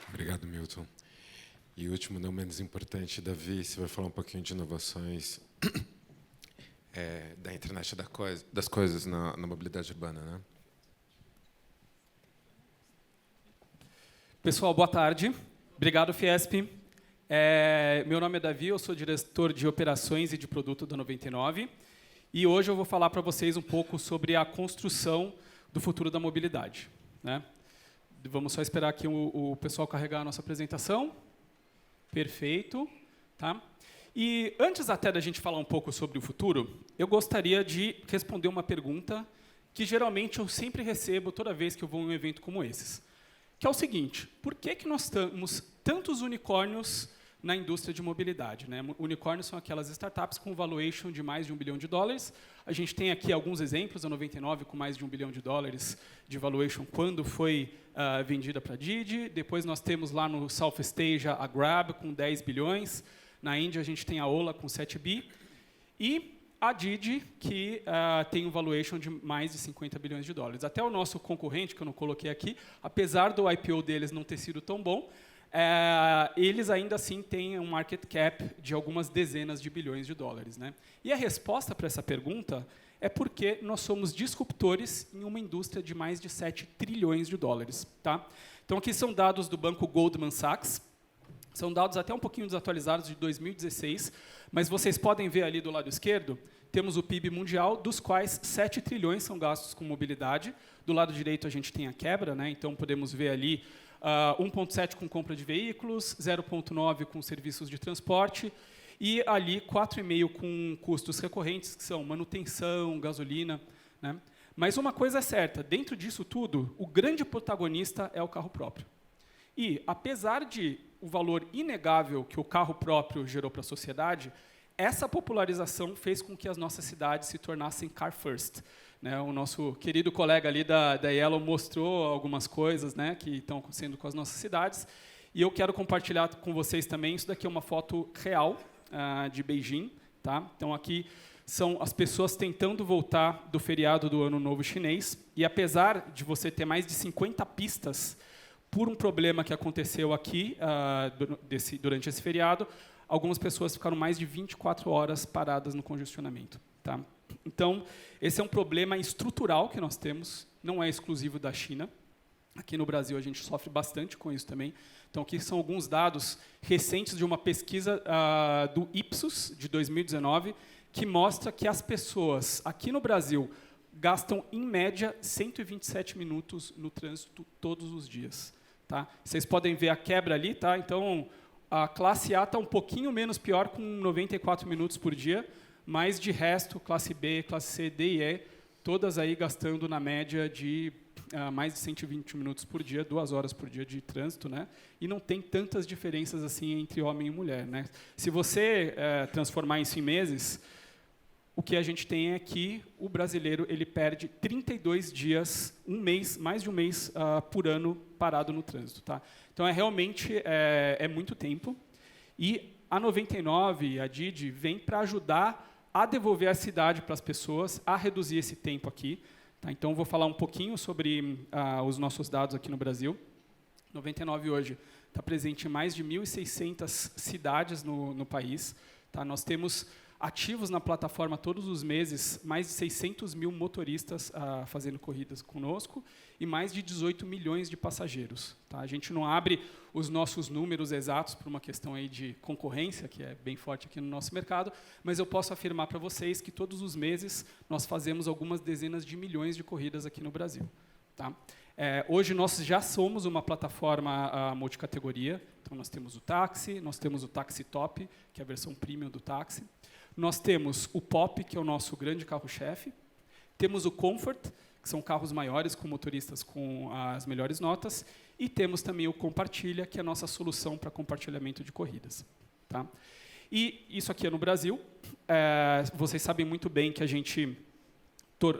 Obrigado, Milton. E último, não menos importante, Davi, você vai falar um pouquinho de inovações da internet das coisas na mobilidade urbana, né? Pessoal, boa tarde. Obrigado, Fiesp. Meu nome é Davi, eu sou diretor de operações e de produto da 99. E hoje eu vou falar para vocês um pouco sobre a construção do futuro da mobilidade, né? Vamos só esperar aqui o pessoal carregar a nossa apresentação. Perfeito. Tá? E antes até da gente falar um pouco sobre o futuro, eu gostaria de responder uma pergunta que geralmente eu sempre recebo toda vez que eu vou em um evento como esses, que é o seguinte: por que nós temos tantos unicórnios na indústria de mobilidade, né? Unicórnios são aquelas startups com valuation de mais de $1 bilhão. A gente tem aqui alguns exemplos, a 99 com mais de $1 bilhão de valuation quando foi vendida para a Didi. Depois nós temos lá no Southeast Asia a Grab com 10 bilhões. Na Índia a gente tem a Ola com 7 bi. E a Didi, que tem um valuation de mais de $50 bilhões. Até o nosso concorrente, que eu não coloquei aqui, apesar do IPO deles não ter sido tão bom, eles ainda assim têm um market cap de algumas dezenas de bilhões de dólares, né? E a resposta para essa pergunta é porque nós somos disruptores em uma indústria de mais de $7 trilhões. Tá? Então, aqui são dados do banco Goldman Sachs. São dados até um pouquinho desatualizados de 2016, mas vocês podem ver ali do lado esquerdo, temos o PIB mundial, dos quais 7 trilhões são gastos com mobilidade. Do lado direito, a gente tem a quebra, né? Então podemos ver ali 1,7 com compra de veículos, 0,9 com serviços de transporte e ali 4,5 com custos recorrentes, que são manutenção, gasolina, né? Mas uma coisa é certa, dentro disso tudo, o grande protagonista é o carro próprio. E, apesar de o valor inegável que o carro próprio gerou para a sociedade, essa popularização fez com que as nossas cidades se tornassem car first, né? O nosso querido colega ali da Yellow mostrou algumas coisas, né, que estão acontecendo com as nossas cidades, e eu quero compartilhar com vocês também. Isso daqui é uma foto real de Beijing, tá? Então, aqui são as pessoas tentando voltar do feriado do Ano Novo Chinês, e apesar de você ter mais de 50 pistas, por um problema que aconteceu aqui durante esse feriado, algumas pessoas ficaram mais de 24 horas paradas no congestionamento. Tá? Então, esse é um problema estrutural que nós temos, não é exclusivo da China. Aqui no Brasil, a gente sofre bastante com isso também. Então, aqui são alguns dados recentes de uma pesquisa do Ipsos, de 2019, que mostra que as pessoas aqui no Brasil gastam, em média, 127 minutos no trânsito todos os dias. Tá? Vocês podem ver a quebra ali. Tá? Então, a classe A está um pouquinho menos pior, com 94 minutos por dia, mas, de resto, classe B, classe C, D e E, todas aí gastando, na média, de mais de 120 minutos por dia, 2 horas por dia de trânsito, né? E não tem tantas diferenças assim entre homem e mulher, né? Se você transformar isso em meses, o que a gente tem é que o brasileiro ele perde 32 dias, um mês, mais de um mês por ano parado no trânsito. Tá? Então, realmente muito tempo. E a 99, a Didi, vem para ajudar a devolver a cidade para as pessoas, a reduzir esse tempo aqui. Tá? Então, vou falar um pouquinho sobre os nossos dados aqui no Brasil. 99 hoje está presente em mais de 1.600 cidades no país. Tá? Nós temos ativos na plataforma todos os meses, mais de 600 mil motoristas fazendo corridas conosco e mais de 18 milhões de passageiros. Tá? A gente não abre os nossos números exatos por uma questão aí de concorrência, que é bem forte aqui no nosso mercado, mas eu posso afirmar para vocês que todos os meses nós fazemos algumas dezenas de milhões de corridas aqui no Brasil. Tá? Hoje nós já somos uma plataforma multicategoria, então nós temos o táxi, nós temos o Táxi Top, que é a versão premium do táxi. Nós temos o Pop, que é o nosso grande carro-chefe. Temos o Comfort, que são carros maiores, com motoristas com as melhores notas. E temos também o Compartilha, que é a nossa solução para compartilhamento de corridas. Tá? E isso aqui é no Brasil. Vocês sabem muito bem que a gente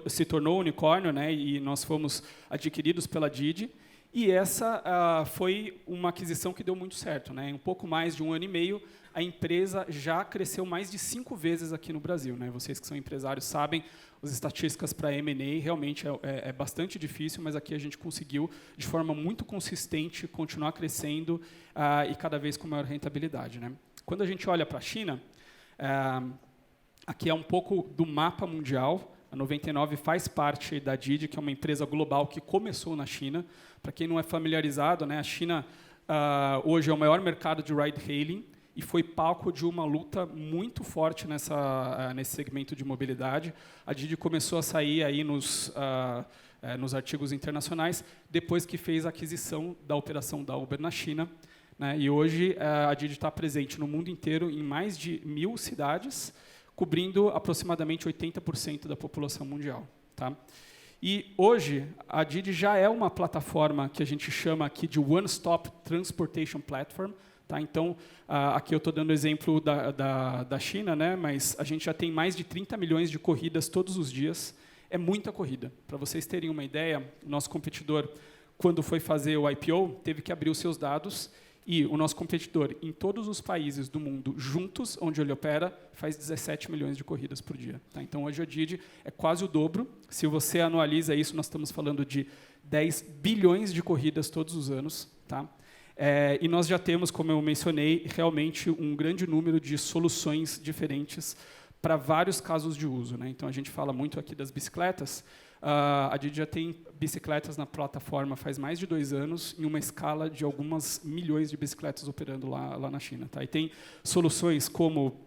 se tornou unicórnio, né, e nós fomos adquiridos pela Didi. E essa foi uma aquisição que deu muito certo. Né? Em um pouco mais de 1 ano e meio, a empresa já cresceu mais de 5 vezes aqui no Brasil. Né? Vocês que são empresários sabem, as estatísticas para M&A realmente é bastante difícil, mas aqui a gente conseguiu, de forma muito consistente, continuar crescendo e cada vez com maior rentabilidade. Né? Quando a gente olha para a China, aqui é um pouco do mapa mundial. A 99 faz parte da Didi, que é uma empresa global que começou na China. Para quem não é familiarizado, né, a China hoje é o maior mercado de ride-hailing e foi palco de uma luta muito forte nesse segmento de mobilidade. A Didi começou a sair aí nos artigos internacionais depois que fez a aquisição da operação da Uber na China. Né, e hoje a Didi está presente no mundo inteiro em mais de 1.000 cidades, cobrindo aproximadamente 80% da população mundial. Tá? E hoje, a Didi já é uma plataforma que a gente chama aqui de One Stop Transportation Platform. Tá? Então, aqui eu estou dando o exemplo da China, né? Mas a gente já tem mais de 30 milhões de corridas todos os dias. É muita corrida. Para vocês terem uma ideia, o nosso competidor, quando foi fazer o IPO, teve que abrir os seus dados. E o nosso competidor, em todos os países do mundo, juntos, onde ele opera, faz 17 milhões de corridas por dia. Tá? Então, hoje a Didi é quase o dobro. Se você anualiza isso, nós estamos falando de 10 bilhões de corridas todos os anos. Tá? E nós já temos, como eu mencionei, realmente um grande número de soluções diferentes para vários casos de uso. Né? Então, a gente fala muito aqui das bicicletas. A Didi já tem bicicletas na plataforma faz mais de 2 anos, em uma escala de algumas milhões de bicicletas operando lá na China. Tá? E tem soluções como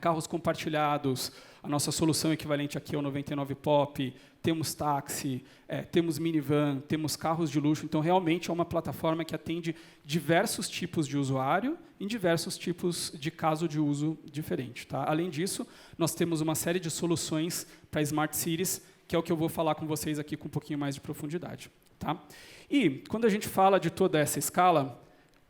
carros compartilhados, a nossa solução equivalente aqui ao 99 Pop, temos táxi, temos minivan, temos carros de luxo. Então, realmente, é uma plataforma que atende diversos tipos de usuário em diversos tipos de caso de uso diferente. Tá? Além disso, nós temos uma série de soluções para Smart Cities, que é o que eu vou falar com vocês aqui com um pouquinho mais de profundidade. Tá? E, quando a gente fala de toda essa escala,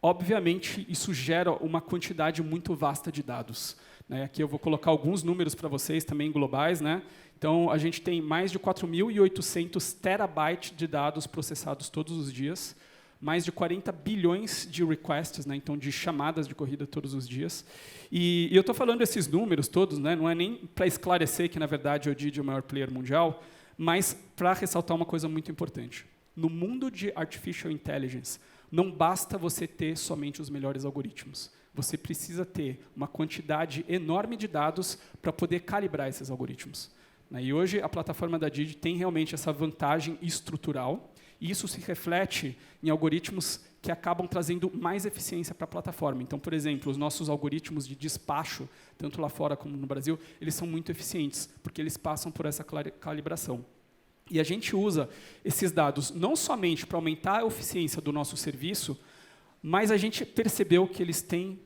obviamente, isso gera uma quantidade muito vasta de dados. Né? Aqui eu vou colocar alguns números para vocês, também globais. Né? Então, a gente tem mais de 4.800 terabytes de dados processados todos os dias, mais de 40 bilhões de requests, né? Então, de chamadas de corrida todos os dias. E eu estou falando esses números todos, né? Não é nem para esclarecer que, na verdade, o Didi é o maior player mundial, mas para ressaltar uma coisa muito importante. No mundo de Artificial Intelligence, não basta você ter somente os melhores algoritmos. Você precisa ter uma quantidade enorme de dados para poder calibrar esses algoritmos. E hoje, a plataforma da Didi tem realmente essa vantagem estrutural, e isso se reflete em algoritmos que acabam trazendo mais eficiência para a plataforma. Então, por exemplo, os nossos algoritmos de despacho, tanto lá fora como no Brasil, eles são muito eficientes, porque eles passam por essa calibração. E a gente usa esses dados não somente para aumentar a eficiência do nosso serviço, mas a gente percebeu que eles têm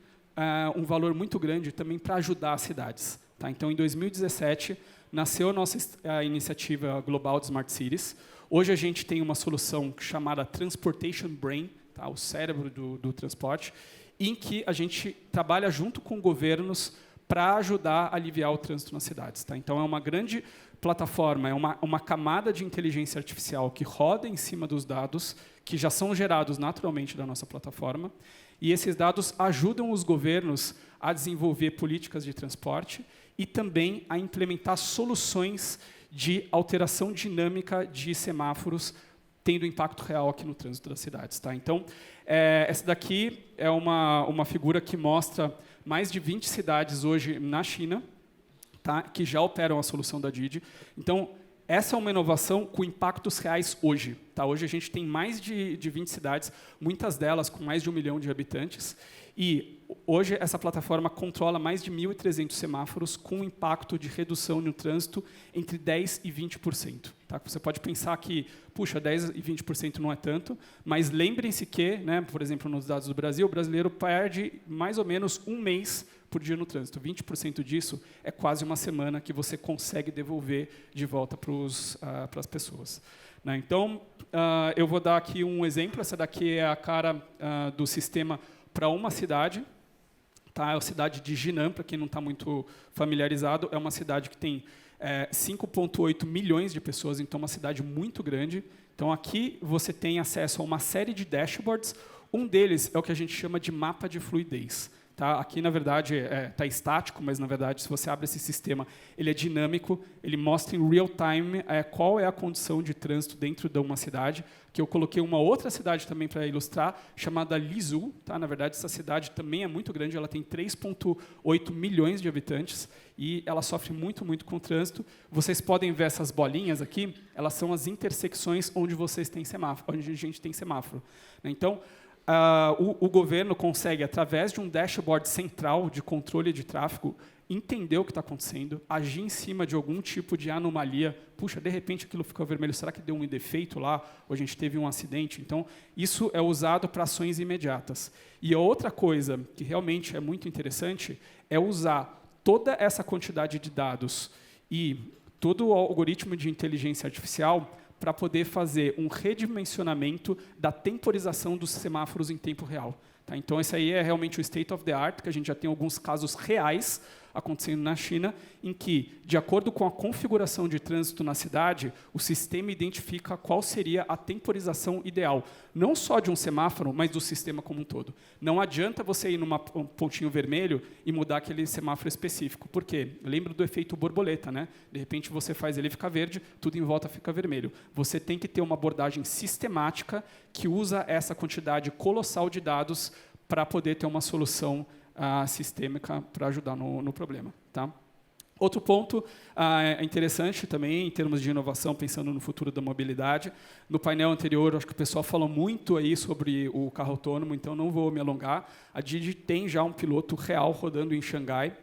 um valor muito grande também para ajudar as cidades. Tá? Então, em 2017, nasceu a nossa iniciativa global de Smart Cities. Hoje a gente tem uma solução chamada Transportation Brain, tá? O cérebro do transporte, em que a gente trabalha junto com governos para ajudar a aliviar o trânsito nas cidades. Tá? Então, é uma grande plataforma, é uma camada de inteligência artificial que roda em cima dos dados, que já são gerados naturalmente da nossa plataforma, e esses dados ajudam os governos a desenvolver políticas de transporte e também a implementar soluções de alteração dinâmica de semáforos, tendo impacto real aqui no trânsito das cidades. Tá? Então, essa daqui é uma figura que mostra mais de 20 cidades hoje na China, tá? Que já operam a solução da Didi. Então, essa é uma inovação com impactos reais hoje. Tá? Hoje a gente tem mais de 20 cidades, muitas delas com mais de 1 milhão de habitantes, e hoje essa plataforma controla mais de 1.300 semáforos com impacto de redução no trânsito entre 10% e 20%. Tá? Você pode pensar que, puxa, 10% e 20% não é tanto, mas lembrem-se que, né, por exemplo, nos dados do Brasil, o brasileiro perde mais ou menos 1 mês por dia no trânsito. 20% disso é quase uma semana que você consegue devolver de volta para as pessoas. Né? Então, eu vou dar aqui um exemplo. Essa daqui é a cara do sistema para uma cidade. Tá? É a cidade de Jinan, para quem não está muito familiarizado. É uma cidade que tem 5,8 milhões de pessoas, então é uma cidade muito grande. Então, aqui você tem acesso a uma série de dashboards. Um deles é o que a gente chama de mapa de fluidez. Tá? Aqui, na verdade, está estático, mas, na verdade, se você abre esse sistema, ele é dinâmico, ele mostra em real time qual é a condição de trânsito dentro de uma cidade, que eu coloquei uma outra cidade também para ilustrar, chamada Lizhu. Tá? Na verdade, essa cidade também é muito grande, ela tem 3,8 milhões de habitantes, e ela sofre muito, muito com o trânsito. Vocês podem ver essas bolinhas aqui, elas são as intersecções onde vocês têm semáforo, onde a gente tem semáforo. Então, o governo consegue, através de um dashboard central de controle de tráfego, entender o que está acontecendo, agir em cima de algum tipo de anomalia. Puxa, de repente aquilo ficou vermelho, será que deu um defeito lá? Ou a gente teve um acidente? Então, isso é usado para ações imediatas. E a outra coisa que realmente é muito interessante é usar toda essa quantidade de dados e todo o algoritmo de inteligência artificial para poder fazer um redimensionamento da temporização dos semáforos em tempo real. Tá? Então, esse aí é realmente o state of the art, que a gente já tem alguns casos reais acontecendo na China, em que, de acordo com a configuração de trânsito na cidade, o sistema identifica qual seria a temporização ideal, não só de um semáforo, mas do sistema como um todo. Não adianta você ir num pontinho vermelho e mudar aquele semáforo específico. Por quê? Lembra do efeito borboleta, né? De repente você faz ele ficar verde, tudo em volta fica vermelho. Você tem que ter uma abordagem sistemática que usa essa quantidade colossal de dados para poder ter uma solução sistêmica para ajudar no problema. Tá? Outro ponto interessante também, em termos de inovação, pensando no futuro da mobilidade. No painel anterior, acho que o pessoal falou muito aí sobre o carro autônomo, então não vou me alongar. A Didi tem já um piloto real rodando em Xangai.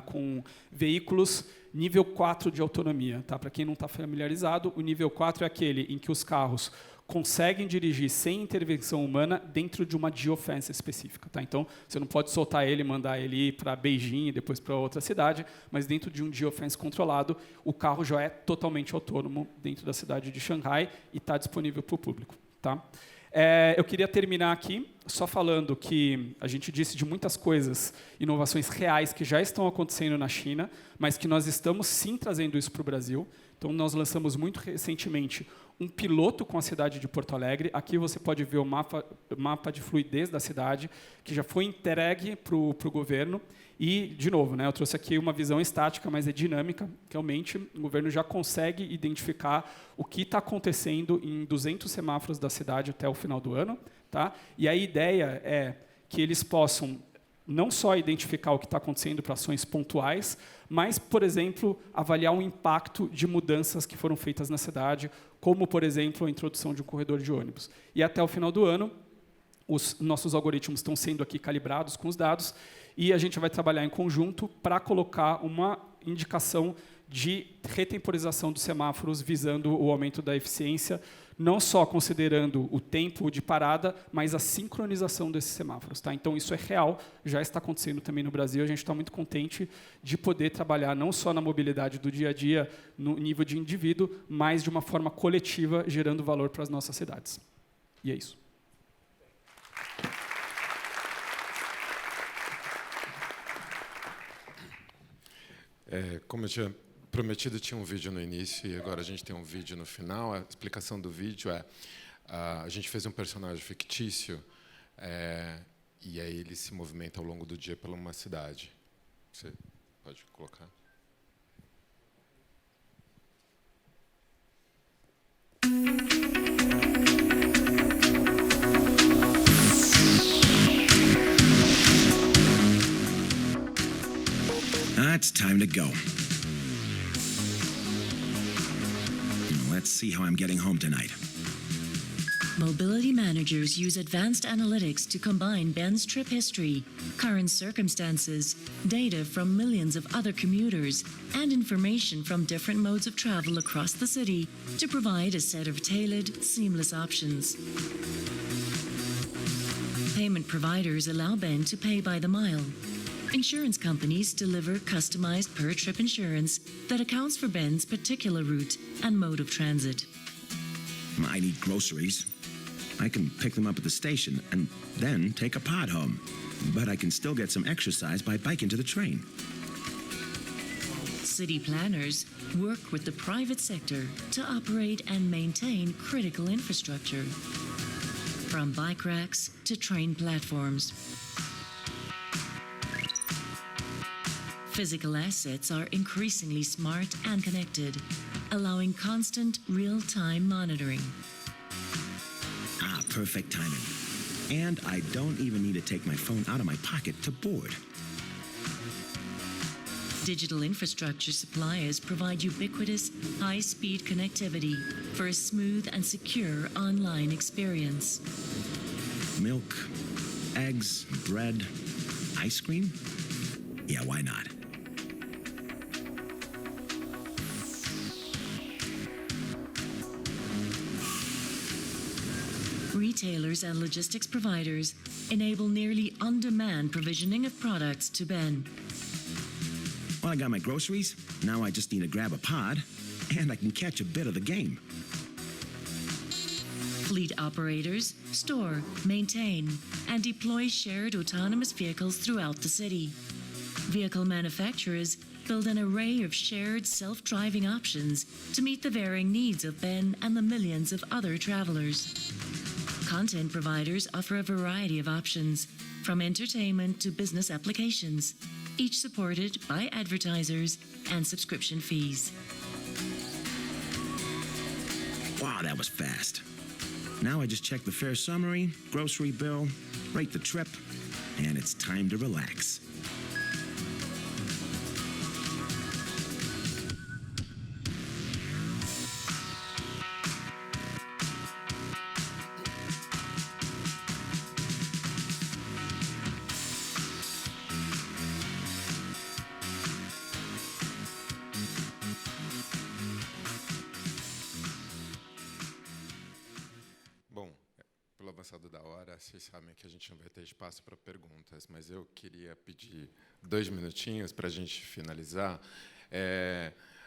com veículos nível 4 de autonomia. Tá? Para quem não está familiarizado, o nível 4 é aquele em que os carros conseguem dirigir sem intervenção humana dentro de uma geofence específica. Tá? Então, você não pode soltar ele e mandar ele ir para Beijing e depois para outra cidade, mas dentro de um geofence controlado, o carro já é totalmente autônomo dentro da cidade de Xangai e está disponível para o público. Tá? Eu queria terminar aqui só falando que a gente disse de muitas coisas, inovações reais que já estão acontecendo na China, mas que nós estamos sim trazendo isso para o Brasil. Então, nós lançamos muito recentemente um piloto com a cidade de Porto Alegre. Aqui você pode ver o mapa de fluidez da cidade, que já foi entregue para o governo. E, de novo, eu trouxe aqui uma visão estática, mas é dinâmica. Realmente, o governo já consegue identificar o que está acontecendo em 200 semáforos da cidade até o final do ano. Tá? E a ideia é que eles possam não só identificar o que está acontecendo para ações pontuais, mas, por exemplo, avaliar o impacto de mudanças que foram feitas na cidade, como, por exemplo, a introdução de um corredor de ônibus. E até o final do ano, os nossos algoritmos estão sendo aqui calibrados com os dados, e a gente vai trabalhar em conjunto para colocar uma indicação de retemporização dos semáforos visando o aumento da eficiência, não só considerando o tempo de parada, mas a sincronização desses semáforos. Tá? Então, isso é real, já está acontecendo também no Brasil. A gente está muito contente de poder trabalhar não só na mobilidade do dia a dia, no nível de indivíduo, mas de uma forma coletiva, gerando valor para as nossas cidades. E é isso. Como eu tinha prometido, tinha um vídeo no início e agora a gente tem um vídeo no final. A explicação do vídeo é a gente fez um personagem fictício e aí ele se movimenta ao longo do dia pela uma cidade. Você pode colocar? It's time to go. Let's see how I'm getting home tonight. Mobility managers use advanced analytics to combine Ben's trip history, current circumstances, data from millions of other commuters, and information from different modes of travel across the city to provide a set of tailored, seamless options. Payment providers allow Ben to pay by the mile. Insurance companies deliver customized per-trip insurance that accounts for Ben's particular route and mode of transit. I need groceries. I can pick them up at the station and then take a pod home. But I can still get some exercise by biking to the train. City planners work with the private sector to operate and maintain critical infrastructure, from bike racks to train platforms. Physical assets are increasingly smart and connected, allowing constant real-time monitoring. Perfect timing. And I don't even need to take my phone out of my pocket to board. Digital infrastructure suppliers provide ubiquitous, high-speed connectivity for a smooth and secure online experience. Milk, eggs, bread, ice cream? Yeah, why not? Retailers and logistics providers enable nearly on-demand provisioning of products to Ben. Well, I got my groceries. Now I just need to grab a pod, and I can catch a bit of the game. Fleet operators store, maintain, and deploy shared autonomous vehicles throughout the city. Vehicle manufacturers build an array of shared self-driving options to meet the varying needs of Ben and the millions of other travelers. Content providers offer a variety of options, from entertainment to business applications, each supported by advertisers and subscription fees. Wow, that was fast. Now I just check the fare summary, grocery bill, rate the trip, and it's time to relax. passado da hora, vocês sabem que a gente não vai ter espaço para perguntas, mas eu queria pedir 2 minutinhos para a gente finalizar.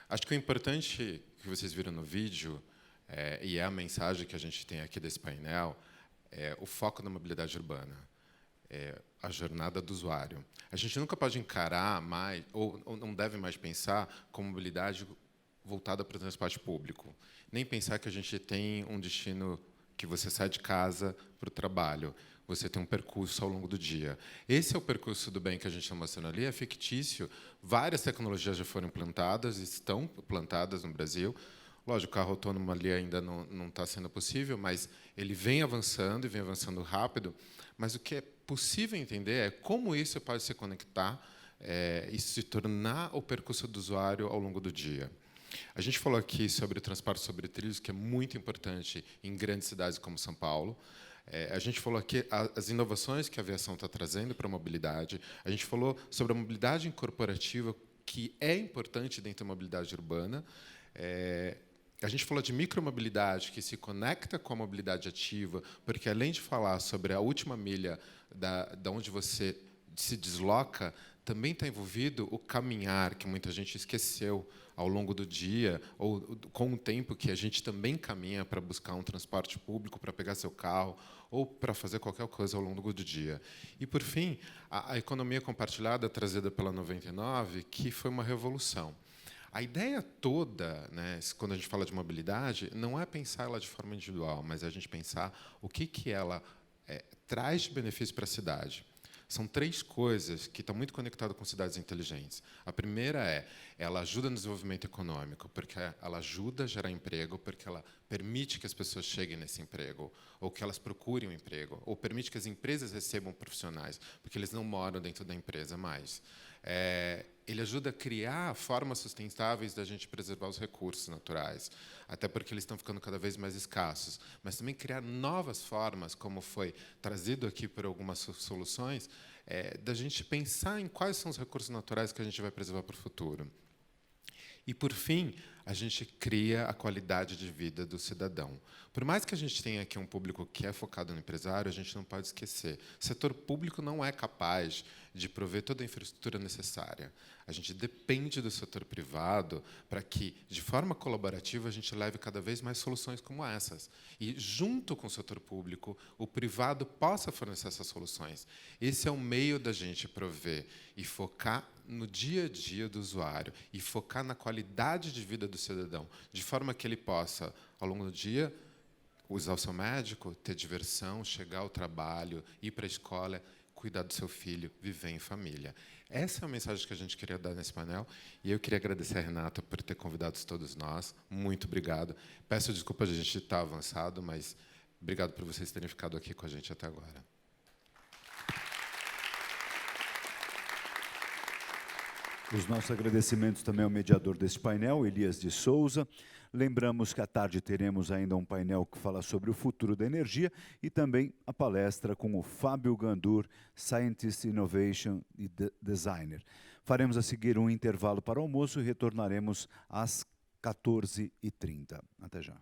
Acho que o importante que vocês viram no vídeo, e é a mensagem que a gente tem aqui desse painel, é o foco na mobilidade urbana, a jornada do usuário. A gente nunca pode encarar mais, ou não deve mais pensar com mobilidade voltada para o transporte público, nem pensar que a gente tem um destino que você sai de casa para o trabalho, você tem um percurso ao longo do dia. Esse é o percurso do bem que a gente está mostrando ali, é fictício. Várias tecnologias já foram implantadas, estão implantadas no Brasil. Lógico, o carro autônomo ali ainda não está sendo possível, mas ele vem avançando, e vem avançando rápido. Mas o que é possível entender é como isso pode se conectar e se tornar o percurso do usuário ao longo do dia. A gente falou aqui sobre o transporte sobre trilhos, que é muito importante em grandes cidades como São Paulo. A gente falou aqui as inovações que a aviação está trazendo para a mobilidade. A gente falou sobre a mobilidade corporativa, que é importante dentro da mobilidade urbana. A gente falou de micromobilidade, que se conecta com a mobilidade ativa, porque, além de falar sobre a última milha da onde você se desloca, também está envolvido o caminhar, que muita gente esqueceu ao longo do dia, ou com o tempo que a gente também caminha para buscar um transporte público, para pegar seu carro, ou para fazer qualquer coisa ao longo do dia. E, por fim, a economia compartilhada trazida pela 99, que foi uma revolução. A ideia toda, né, quando a gente fala de mobilidade, não é pensar ela de forma individual, mas é a gente pensar o que ela traz de benefício para a cidade. São 3 coisas que estão muito conectadas com cidades inteligentes. A primeira ela ajuda no desenvolvimento econômico, porque ela ajuda a gerar emprego, porque ela permite que as pessoas cheguem nesse emprego, ou que elas procurem um emprego, ou permite que as empresas recebam profissionais, porque eles não moram dentro da empresa mais. Ele ajuda a criar formas sustentáveis da gente preservar os recursos naturais, até porque eles estão ficando cada vez mais escassos, mas também criar novas formas, como foi trazido aqui por algumas soluções, da gente pensar em quais são os recursos naturais que a gente vai preservar para o futuro. E, por fim, a gente cria a qualidade de vida do cidadão. Por mais que a gente tenha aqui um público que é focado no empresário, a gente não pode esquecer. O setor público não é capaz de prover toda a infraestrutura necessária. A gente depende do setor privado para que, de forma colaborativa, a gente leve cada vez mais soluções como essas. E, junto com o setor público, o privado possa fornecer essas soluções. Esse é o meio da gente prover e focar no dia a dia do usuário e focar na qualidade de vida do cidadão, de forma que ele possa, ao longo do dia, usar o seu médico, ter diversão, chegar ao trabalho, ir para a escola, cuidar do seu filho, viver em família. Essa é a mensagem que a gente queria dar nesse painel, e eu queria agradecer a Renata por ter convidado todos nós. Muito obrigado. Peço desculpas de a gente estar avançado, mas obrigado por vocês terem ficado aqui com a gente até agora. Os nossos agradecimentos também ao mediador deste painel, Elias de Souza. Lembramos que à tarde teremos ainda um painel que fala sobre o futuro da energia e também a palestra com o Fábio Gandur, Scientist, Innovation e Designer. Faremos a seguir um intervalo para o almoço e retornaremos às 14h30. Até já.